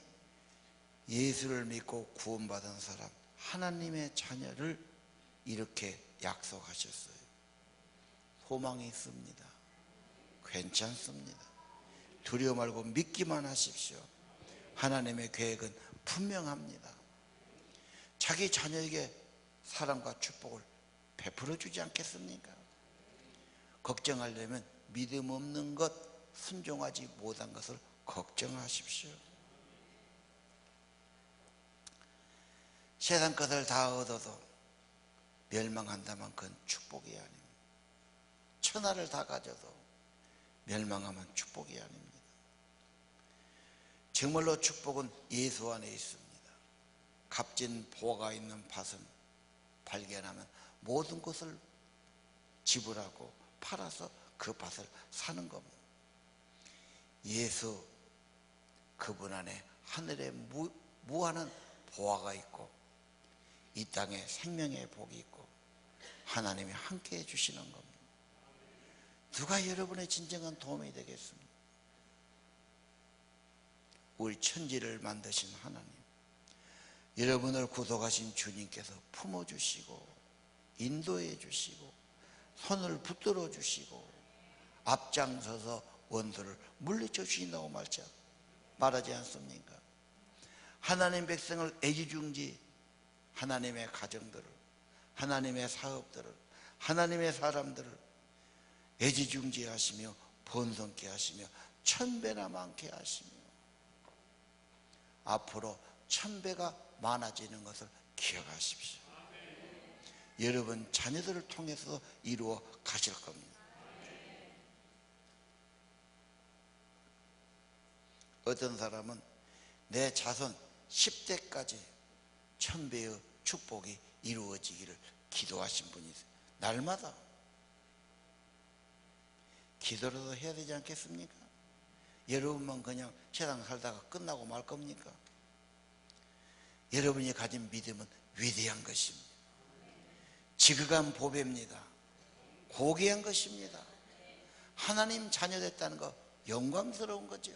예수를 믿고 구원받은 사람, 하나님의 자녀를 이렇게 약속하셨어요. 소망이 있습니다. 괜찮습니다. 두려워 말고 믿기만 하십시오. 하나님의 계획은 분명합니다. 자기 자녀에게 사랑과 축복을 베풀어 주지 않겠습니까? 걱정하려면 믿음 없는 것, 순종하지 못한 것을 걱정하십시오. 세상 것을 다 얻어도 멸망한다면 그건 축복이 아닙니다. 천하를 다 가져도 멸망하면 축복이 아닙니다. 정말로 축복은 예수 안에 있습니다. 값진 보화가 있는 밭은 발견하면 모든 것을 지불하고 팔아서 그 밭을 사는 겁니다. 예수 그분 안에 하늘에 무한한 보화가 있고 이 땅에 생명의 복이 있고 하나님이 함께 해주시는 겁니다. 누가 여러분의 진정한 도움이 되겠습니까? 우리 천지를 만드신 하나님, 여러분을 구속하신 주님께서 품어주시고 인도해 주시고 손을 붙들어 주시고 앞장서서 원수를 물리쳐 주신다고 말하지 않습니까? 하나님 백성을 애지중지 하나님의 가정들을, 하나님의 사업들을, 하나님의 사람들을 애지중지 하시며 번성케 하시며 1000배나 많게 하시며 앞으로 1000배가 많아지는 것을 기억하십시오. 여러분 자녀들을 통해서 이루어 가실 겁니다. 어떤 사람은 내 자손 10대까지 1000배의 축복이 이루어지기를 기도하신 분이 있어요. 날마다 기도라도 해야 되지 않겠습니까? 여러분만 그냥 세상 살다가 끝나고 말 겁니까? 여러분이 가진 믿음은 위대한 것입니다. 지극한 보배입니다. 고귀한 것입니다. 하나님 자녀 됐다는 거 영광스러운 거죠.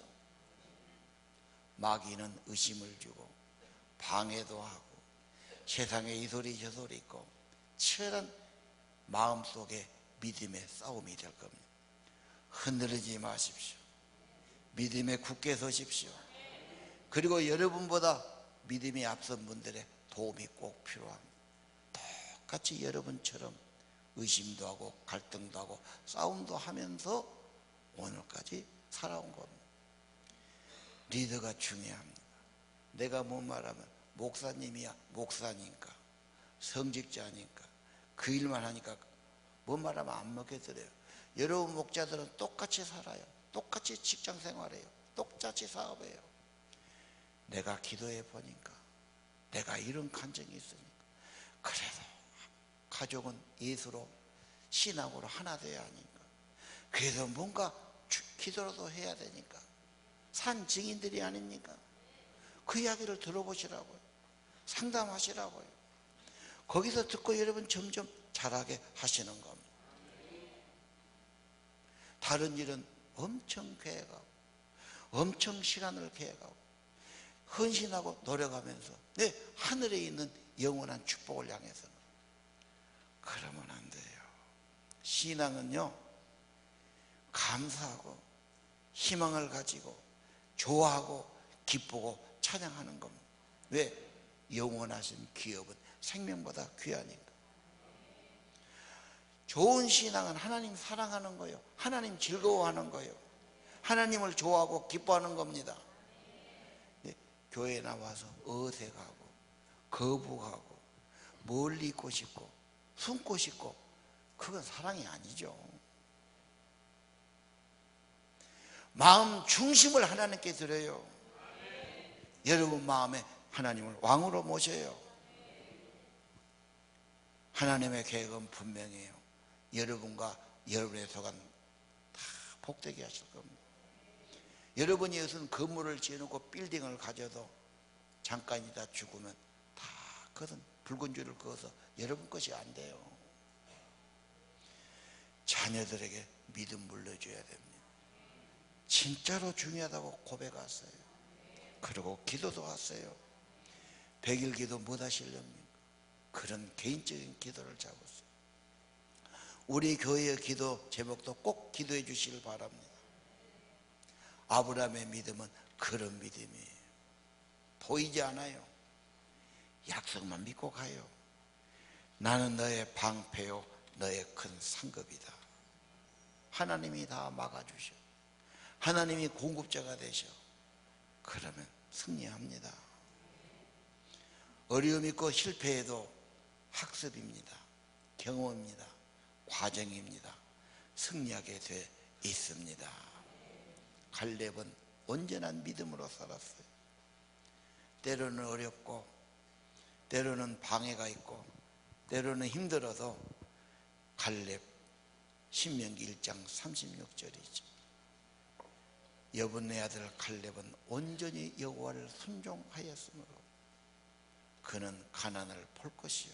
마귀는 의심을 주고 방해도 하고 세상에 이 소리 저 소리 있고 치열한 마음속에 믿음의 싸움이 될 겁니다. 흔들리지 마십시오. 믿음에 굳게 서십시오. 그리고 여러분보다 믿음이 앞선 분들의 도움이 꼭 필요합니다. 똑같이 여러분처럼 의심도 하고 갈등도 하고 싸움도 하면서 오늘까지 살아온 겁니다. 리더가 중요합니다. 내가 뭐 말하면 목사님이야 목사니까 성직자니까 그 일만 하니까 뭐 말하면 안 먹혀들어요. 여러분 목자들은 똑같이 살아요. 똑같이 직장 생활해요. 똑같이 사업해요. 내가 기도해 보니까 내가 이런 간증이 있으니까 그래도 가족은 예수로 신앙으로 하나 돼야 하니까 그래서 뭔가 기도라도 해야 되니까 산 증인들이 아닙니까? 그 이야기를 들어보시라고요. 상담하시라고요. 거기서 듣고 여러분 점점 잘하게 하시는 겁니다. 다른 일은 엄청 계획하고 엄청 시간을 계획하고 헌신하고 노력하면서 내 하늘에 있는 영원한 축복을 향해서는 그러면 안 돼요. 신앙은요 감사하고 희망을 가지고 좋아하고 기쁘고 찬양하는 겁니다. 왜? 영원하신 기업은 생명보다 귀하니까. 좋은 신앙은 하나님 사랑하는 거예요. 하나님 즐거워하는 거예요. 하나님을 좋아하고 기뻐하는 겁니다. 네, 교회에 나와서 어색하고 거부하고 멀리 있고 싶고 숨고 싶고 그건 사랑이 아니죠. 마음 중심을 하나님께 드려요. 여러분 마음에 하나님을 왕으로 모셔요. 하나님의 계획은 분명해요. 여러분과 여러분의 소관 다 복되게 하실 겁니다. 여러분이 무슨 건물을 지어놓고 빌딩을 가져도 잠깐이다 죽으면 다 그것은 붉은 줄을 그어서 여러분 것이 안 돼요. 자녀들에게 믿음 물려줘야 됩니다. 진짜로 중요하다고 고백하세요. 그리고 기도도 하세요. 100일 기도 못 하시렵니까? 그런 개인적인 기도를 잡으세요. 우리 교회의 기도 제목도 꼭 기도해 주시길 바랍니다. 아브라함의 믿음은 그런 믿음이에요. 보이지 않아요. 약속만 믿고 가요. 나는 너의 방패요 너의 큰 상급이다. 하나님이 다 막아주셔. 하나님이 공급자가 되셔. 그러면 승리합니다. 어려움 있고 실패해도 학습입니다. 경험입니다. 과정입니다. 승리하게 돼 있습니다. 갈렙은 온전한 믿음으로 살았어요. 때로는 어렵고 때로는 방해가 있고 때로는 힘들어도 갈렙 신명기 1장 36절이죠. 여분네 아들 갈렙은 온전히 여호와를 순종하였으므로 그는 가나안을 볼 것이요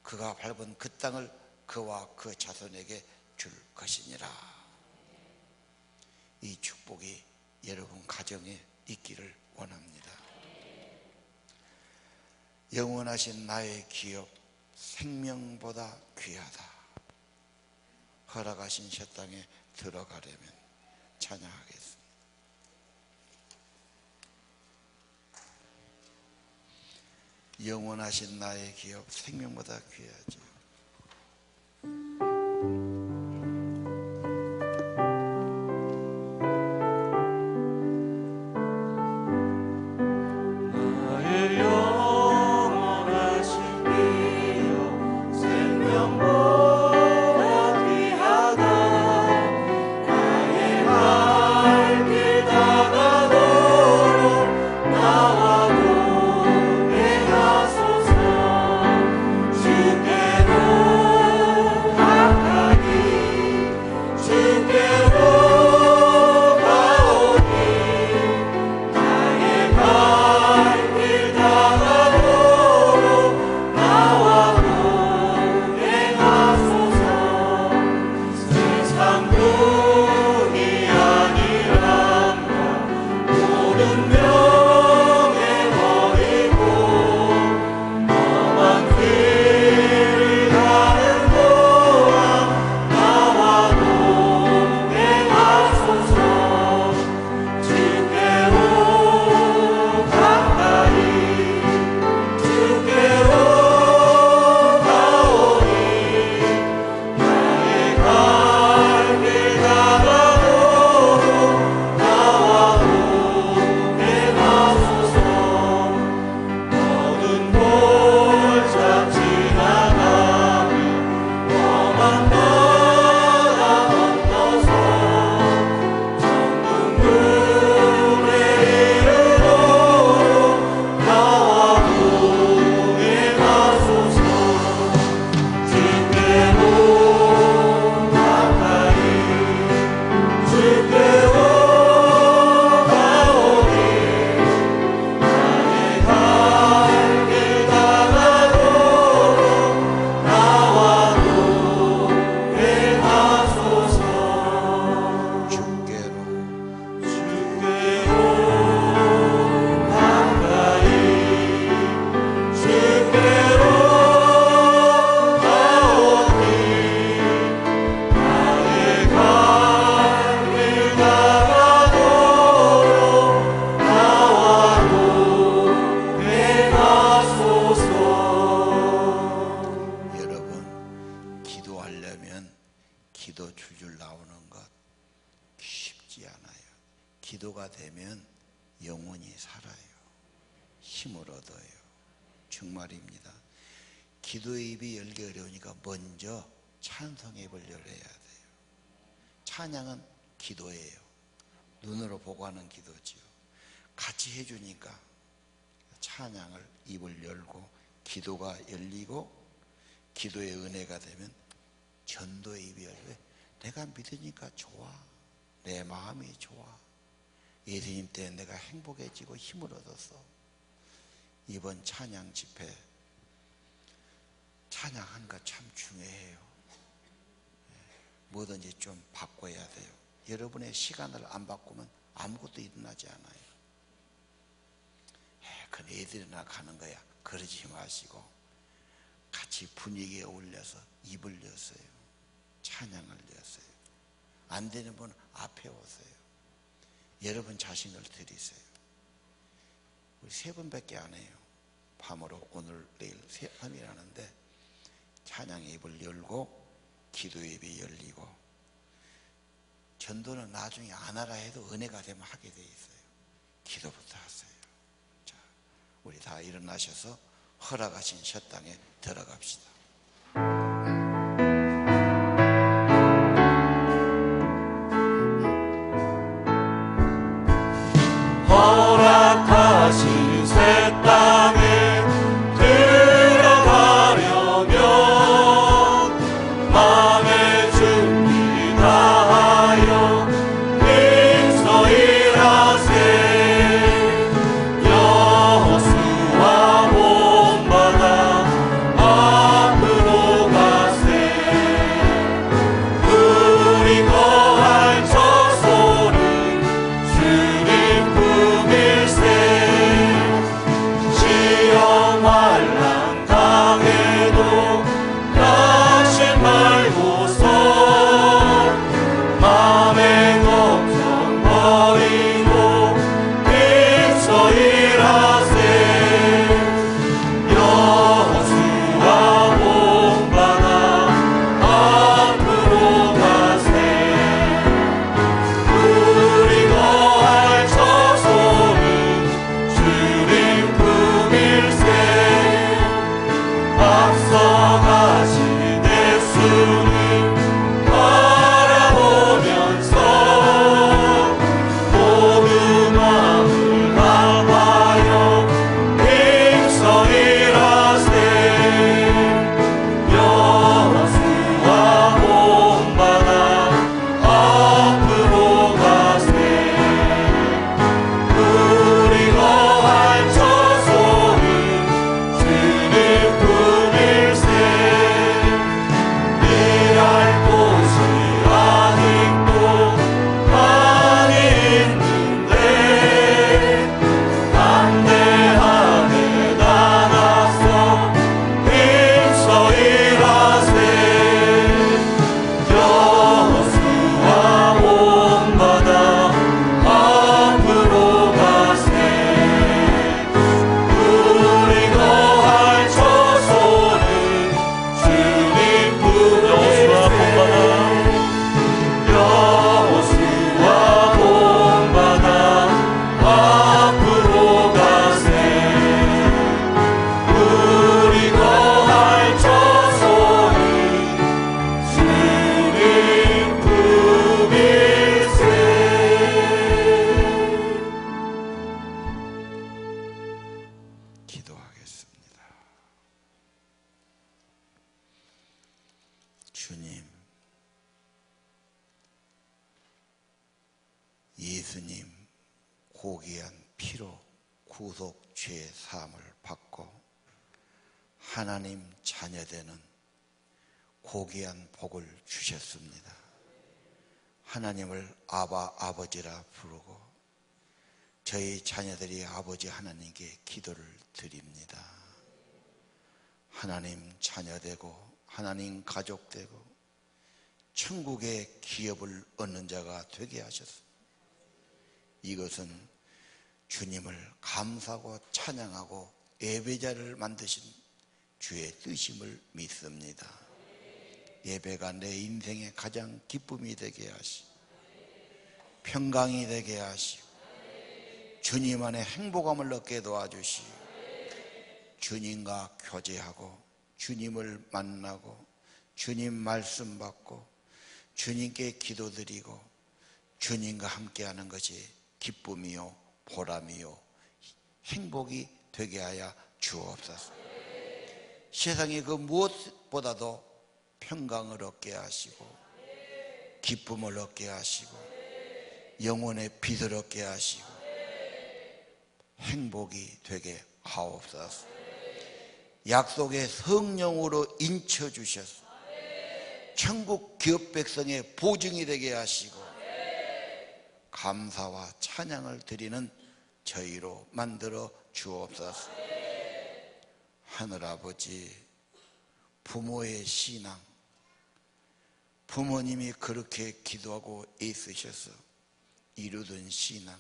그가 밟은 그 땅을 그와 그 자손에게 줄 것이니라. 이 축복이 여러분 가정에 있기를 원합니다. 영원하신 나의 기업 생명보다 귀하다. 허락하신 저 땅에 들어가려면 찬양하겠습니다. 영원하신 나의 기업 생명보다 귀하지. 나의 영원하신 기업 생명보다 귀하다. 나의 갈 길 다가도록 나와 동행하소서. 주께로 가까이 주께로 가오니 나의 갈 길 다가도록 나와 동행하소서. 세상 돈이 아니란가 모든 명예 버리고 험한 길을 가는 동안 나와 동행하소서. 주께로 가까이 주께로 가오니 나의 갈 길 다가도록 나와 동행하소서. 모든 골짜 지나가며 험한 바다 건너서 정금물에 이르도록 나와 동행하소서. 주께로 가까이 주께로 가오니 나의 갈 길 다가도록 나와 동행하소서. 주께로 주께로 가까이 주께로 가오니 나의 갈 길 다가도록 나와 동행하소서. 여러분, 기도하려면 기도 줄줄 나오는 것 쉽지 않아요. 기도가 되면 영혼이 살아요. 힘을 얻어요. 정말입니다. 기도의 입이 열기 어려우니까 먼저 찬송의 입을 열어야 돼요. 찬양은 기도예요. 눈으로 보고 하는 기도지요. 같이 해주니까 찬양을 입을 열고 기도가 열리고 기도의 은혜가 되면 전도의 입이 열려. 내가 믿으니까 좋아. 내 마음이 좋아. 예수님 때 내가 행복해지고 힘을 얻었어. 이번 찬양 집회 찬양하는 거 참 중요해요. 뭐든지 좀 바꿔야 돼요. 여러분의 시간을 안 바꾸면 아무것도 일어나지 않아요. 그 애들이나 가는 거야. 그러지 마시고 같이 분위기에 올려서 입을 여세요. 찬양을 여세요. 안 되는 분은 앞에 오세요. 여러분 자신을 드리세요. 우리 3분밖에 안 해요. 밤으로 오늘 내일 3번이 하는데 찬양의 입을 열고 기도의 입이 열리고 전도는 나중에 안 하라 해도 은혜가 되면 하게 돼 있어요. 기도부터 하세요. 자, 우리 다 일어나셔서 허락하신 저 땅에 들어갑시다. 허락하신 새 땅에 들어가려면 마음의 준비 다하여 빙서일 하세. 여호수아 본받아 앞으로 가세. 우리 거할 저소를 주님 품일세. 예수님 고귀한 피로 구속 죄 사함을 받고 하나님 자녀되는 고귀한 복을 주셨습니다. 하나님을 아바 아버지라 부르고 저희 자녀들이 아버지 하나님께 기도를 드립니다. 하나님 자녀되고 하나님 가족되고 천국의 기업을 얻는 자가 되게 하셨습니다. 이것은 주님을 감사하고 찬양하고 예배자를 만드신 주의 뜻임을 믿습니다. 예배가 내 인생의 가장 기쁨이 되게 하시고 평강이 되게 하시고 주님 안에 행복함을 얻게 도와주시고 주님과 교제하고 주님을 만나고 주님 말씀 받고 주님께 기도드리고 주님과 함께하는 것이 기쁨이요 보람이요 행복이 되게 하여 주옵소서. 세상의 그 무엇보다도 평강을 얻게 하시고 기쁨을 얻게 하시고 영혼의 빛을 얻게 하시고 행복이 되게 하옵소서. 약속의 성령으로 인쳐주셔서 천국 기업 백성의 보증이 되게 하시고 감사와 찬양을 드리는 저희로 만들어 주옵소서. 하늘아버지, 부모의 신앙, 부모님이 그렇게 기도하고 애쓰셔서 이루던 신앙,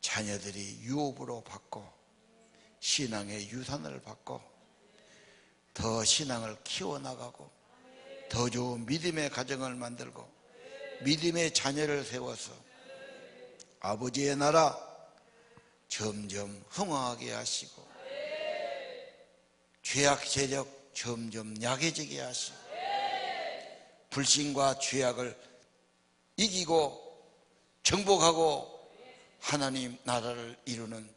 자녀들이 유업으로 받고 신앙의 유산을 받고 더 신앙을 키워나가고 더 좋은 믿음의 가정을 만들고 믿음의 자녀를 세워서 아버지의 나라 점점 흥황하게 하시고 죄악 세력 점점 약해지게 하시고 불신과 죄악을 이기고 정복하고 하나님 나라를 이루는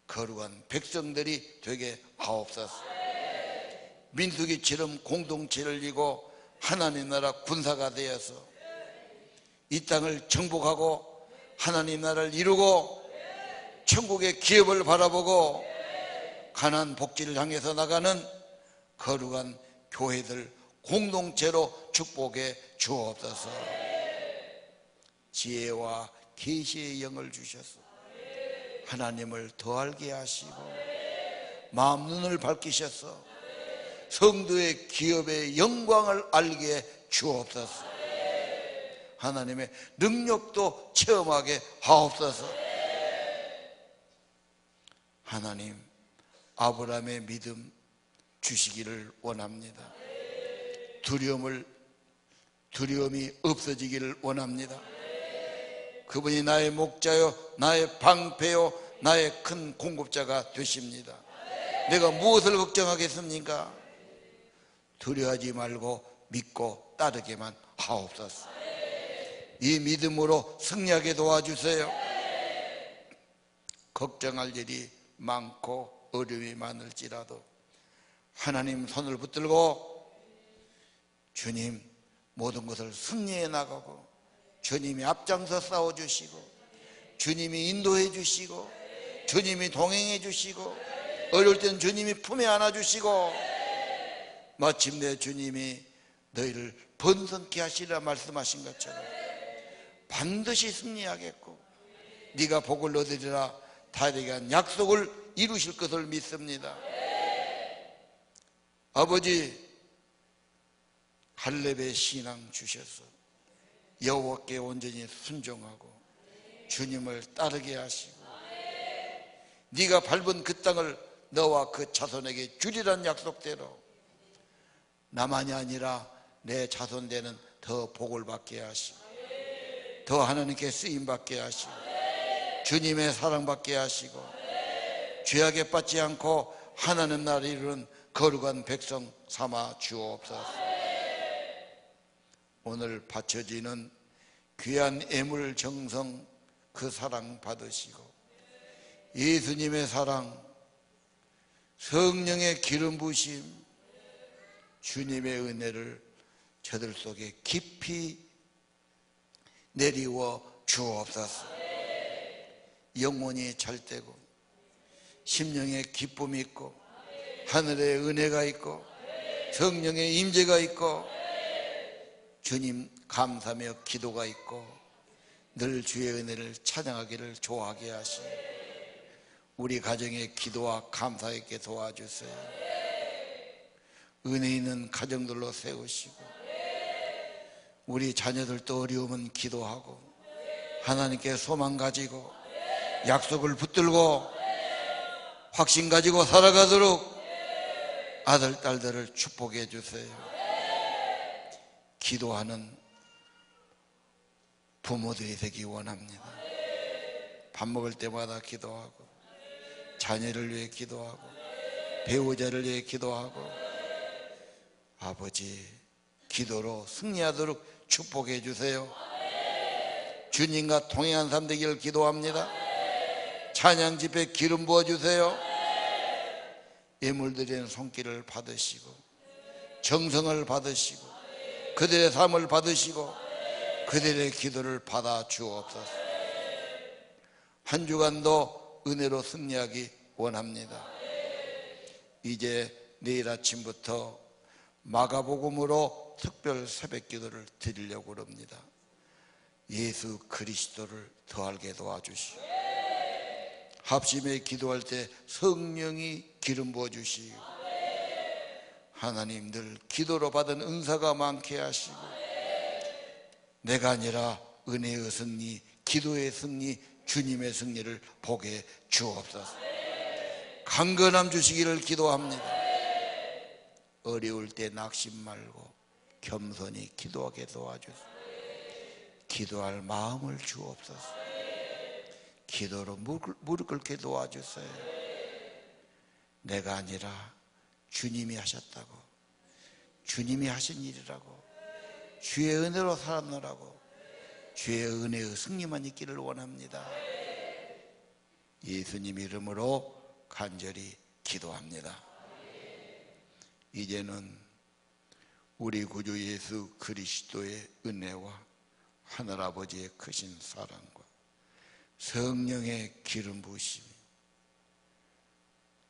거룩한 백성들이 되게 하옵소서. 민수기처럼 공동체를 이고 하나님 나라 군사가 되어서 이 땅을 정복하고 하나님 나라를 이루고 천국의 기업을 바라보고 가난 복지를 향해서 나가는 거룩한 교회들 공동체로 축복해 주옵소서. 지혜와 계시의 영을 주셔서 하나님을 더 알게 하시고 마음 눈을 밝히셔서 성도의 기업의 영광을 알게 주옵소서. 하나님의 능력도 체험하게 하옵소서. 하나님, 아브라함의 믿음 주시기를 원합니다. 두려움이 없어지기를 원합니다. 그분이 나의 목자요 나의 방패요 나의 큰 공급자가 되십니다. 내가 무엇을 걱정하겠습니까? 두려워하지 말고 믿고 따르게만 하옵소서. 이 믿음으로 승리하게 도와주세요. 걱정할 일이 많고 어려움이 많을지라도 하나님 손을 붙들고 주님 모든 것을 승리해 나가고 주님이 앞장서 싸워주시고 주님이 인도해 주시고 주님이 동행해 주시고 어려울 땐 주님이 품에 안아주시고 마침내 주님이 너희를 번성케 하시리라 말씀하신 것처럼 반드시 승리하겠고 네가 복을 얻으리라 다되게 약속을 이루실 것을 믿습니다. 아버지, 갈렙의 신앙 주셔서 여호와께 온전히 순종하고 주님을 따르게 하시고 네가 밟은 그 땅을 너와 그 자손에게 주리란 약속대로 나만이 아니라 내 자손되는 더 복을 받게 하시고 더 하나님께 쓰임받게 하시고 주님의 사랑받게 하시고 죄악에 빠지지 않고 하나님 나라를 이루는 거룩한 백성 삼아 주옵소서. 오늘 바쳐지는 귀한 애물 정성 그 사랑 받으시고 예수님의 사랑, 성령의 기름 부으심, 주님의 은혜를 저들 속에 깊이 내리워 주옵소서. 영혼이 잘되고 심령에 기쁨이 있고 하늘에 은혜가 있고 성령의 임재가 있고 주님 감사하며 기도가 있고 늘 주의 은혜를 찬양하기를 좋아하게 하시고 우리 가정의 기도와 감사 있게 도와주세요. 은혜 있는 가정들로 세우시고 우리 자녀들도 어려우면 기도하고 하나님께 소망 가지고 약속을 붙들고 확신 가지고 살아가도록 아들, 딸들을 축복해 주세요. 기도하는 부모들이 되기 원합니다. 밥 먹을 때마다 기도하고 자녀를 위해 기도하고 배우자를 위해 기도하고 아버지 기도로 승리하도록 축복해 주세요. 주님과 동행한 삶 되기를 기도합니다. 찬양 집회 기름 부어주세요. 예물드리는 손길을 받으시고 정성을 받으시고 그들의 삶을 받으시고 그들의 기도를 받아 주옵소서. 한 주간도 은혜로 승리하기 원합니다. 이제 내일 아침부터 마가복음으로 특별 새벽 기도를 드리려고 합니다. 예수 그리스도를 더 알게 도와주시오. 합심에 기도할 때 성령이 기름 부어주시고 하나님 늘 기도로 받은 은사가 많게 하시고 내가 아니라 은혜의 승리, 기도의 승리, 주님의 승리를 보게 주옵소서. 강건함 주시기를 기도합니다. 어려울 때 낙심 말고 겸손히 기도하게 도와주세요. 기도할 마음을 주옵소서. 기도로 무릎 꿇게 도와주세요. 내가 아니라 주님이 하셨다고, 주님이 하신 일이라고, 주의 은혜로 살았노라고, 주의 은혜의 승리만 있기를 원합니다. 예수님 이름으로 간절히 기도합니다. 이제는 우리 구주 예수 그리스도의 은혜와 하늘아버지의 크신 사랑과 성령의 기름 부으심이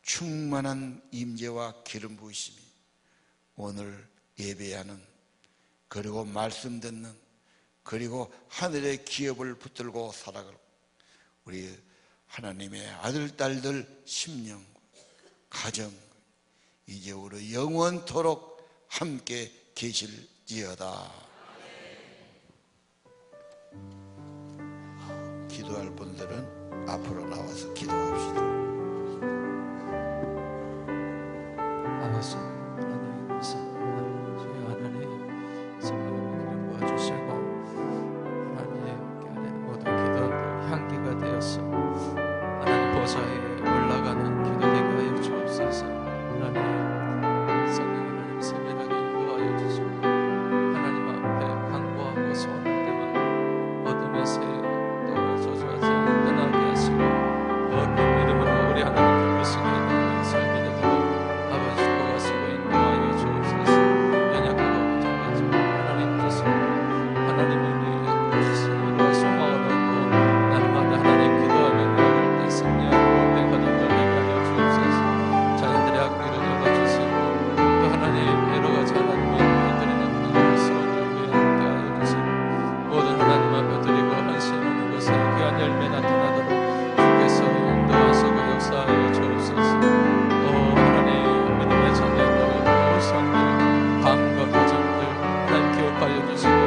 충만한 임재와 기름 부으심이 오늘 예배하는 그리고 말씀 듣는 그리고 하늘의 기업을 붙들고 살아갈 우리 하나님의 아들 딸들 심령 가정 이제부로 영원토록 함께 계실지어다. 기도할 분들은 앞으로 나와서 기도합시다. 아버지 하나님 감사합니다. 주여 하나님 성령을 기름 부어주시고 하나님께 아뢰는 모든 기도들 향기가 되어서 하나님 보좌에 올라가는 기도되게 하여 주옵소서. 하나님 성령 하나님 세밀하게 인도하여 주시고 하나님 앞에 간구하고 소원을 들면 어둠의 새 저주하지 않는 떠나게 하시고 그 이름으로 우리 하나님 기쁘시게 되는 삶이 되도록 아버지 도와주시고 인도하여 주옵소서. 연약하고 부족하지 하나님 뜻으로 하나님을 위해 주심으로 소망을 얻고 날마다 하나님 기도하며 나아갈 때 승리하고 공백하는 걸 하여 주옵소서. 자녀들의 학교를 열어주시고 또 하나님 여러 가지 하나님 앞에 드리는 하나님의 소원을 위해 함께 하여 주시고 모든 하나님 앞에 드리고 헌신하는 것에 귀한 열매 나타나도록 주께서 인도하시고 역사하여 주옵소서. 오 하나님 믿음의 자녀들 또 성들 가문과 가정들 하나님 기억하여 주시고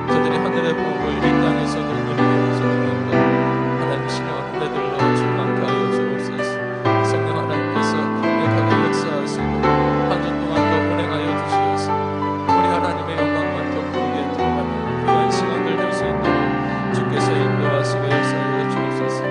저들이 하늘의 복을 이 땅에서도 누리며 저는 것 하나님 신의 은혜들로 충만케 하여 주옵소서. 성령 하나님께서 강력하게 역사하시고 한 주 동안 또 운행하여 주시옵소서. 우리 하나님의 영광만 더 크게 드러나는 귀한 시간들 될 수 있도록 주께서 인도하시고 역사하여 주옵소서.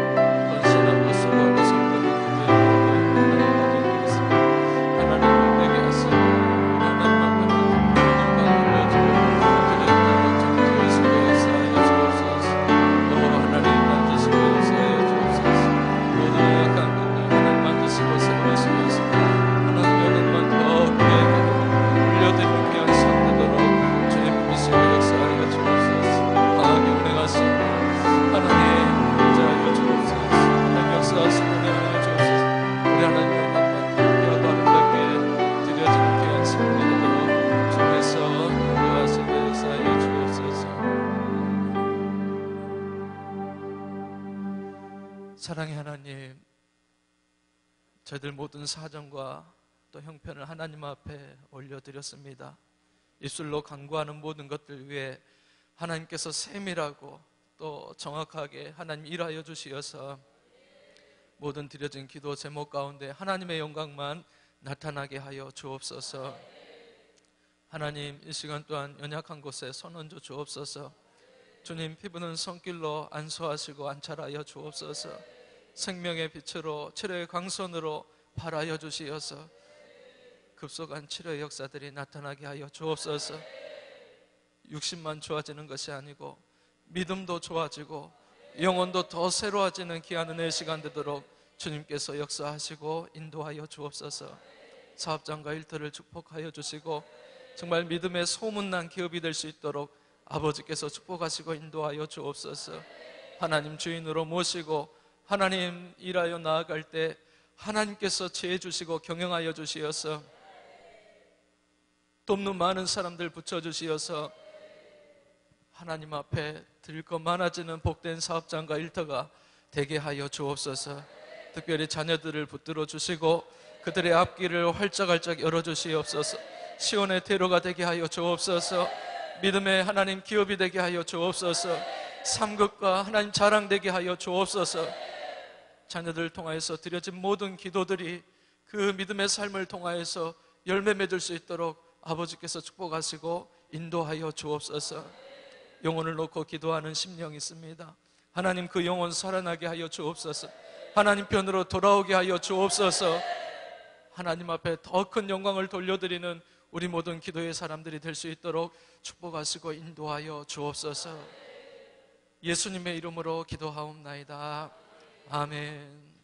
사랑의 하나님, 저희들 모든 사정과 또 형편을 하나님 앞에 올려드렸습니다. 입술로 간구하는 모든 것들 위해 하나님께서 세밀하고 또 정확하게 하나님 일하여 주시어서 모든 드려진 기도 제목 가운데 하나님의 영광만 나타나게 하여 주옵소서. 하나님, 이 시간 또한 연약한 곳에 손 얹어 주옵소서. 주님, 피부는 손길로 안수하시고 안찰하여 주옵소서. 생명의 빛으로 치료의 광선으로 발하여 주시어서 급속한 치료의 역사들이 나타나게 하여 주옵소서. 육신만 좋아지는 것이 아니고 믿음도 좋아지고 영혼도 더 새로워지는 귀한 은혜의 시간 되도록 주님께서 역사하시고 인도하여 주옵소서. 사업장과 일터를 축복하여 주시고 정말 믿음의 소문난 기업이 될 수 있도록 아버지께서 축복하시고 인도하여 주옵소서. 하나님 주인으로 모시고 하나님 일하여 나아갈 때 하나님께서 지혜 주시고 경영하여 주시어서 돕는 많은 사람들 붙여주시어서 하나님 앞에 드릴 것 많아지는 복된 사업장과 일터가 되게 하여 주옵소서. 특별히 자녀들을 붙들어 주시고 그들의 앞길을 활짝활짝 열어주시옵소서. 시온의 대로가 되게 하여 주옵소서. 믿음의 하나님 기업이 되게 하여 주옵소서. 삼극과 하나님 자랑되게 하여 주옵소서. 자녀들을 통하여서 드려진 모든 기도들이 그 믿음의 삶을 통하여서 열매 맺을 수 있도록 아버지께서 축복하시고 인도하여 주옵소서. 영혼을 놓고 기도하는 심령이 있습니다. 하나님, 그 영혼 살아나게 하여 주옵소서. 하나님 편으로 돌아오게 하여 주옵소서. 하나님 앞에 더 큰 영광을 돌려드리는 우리 모든 기도의 사람들이 될 수 있도록 축복하시고 인도하여 주옵소서. 예수님의 이름으로 기도하옵나이다. 아멘.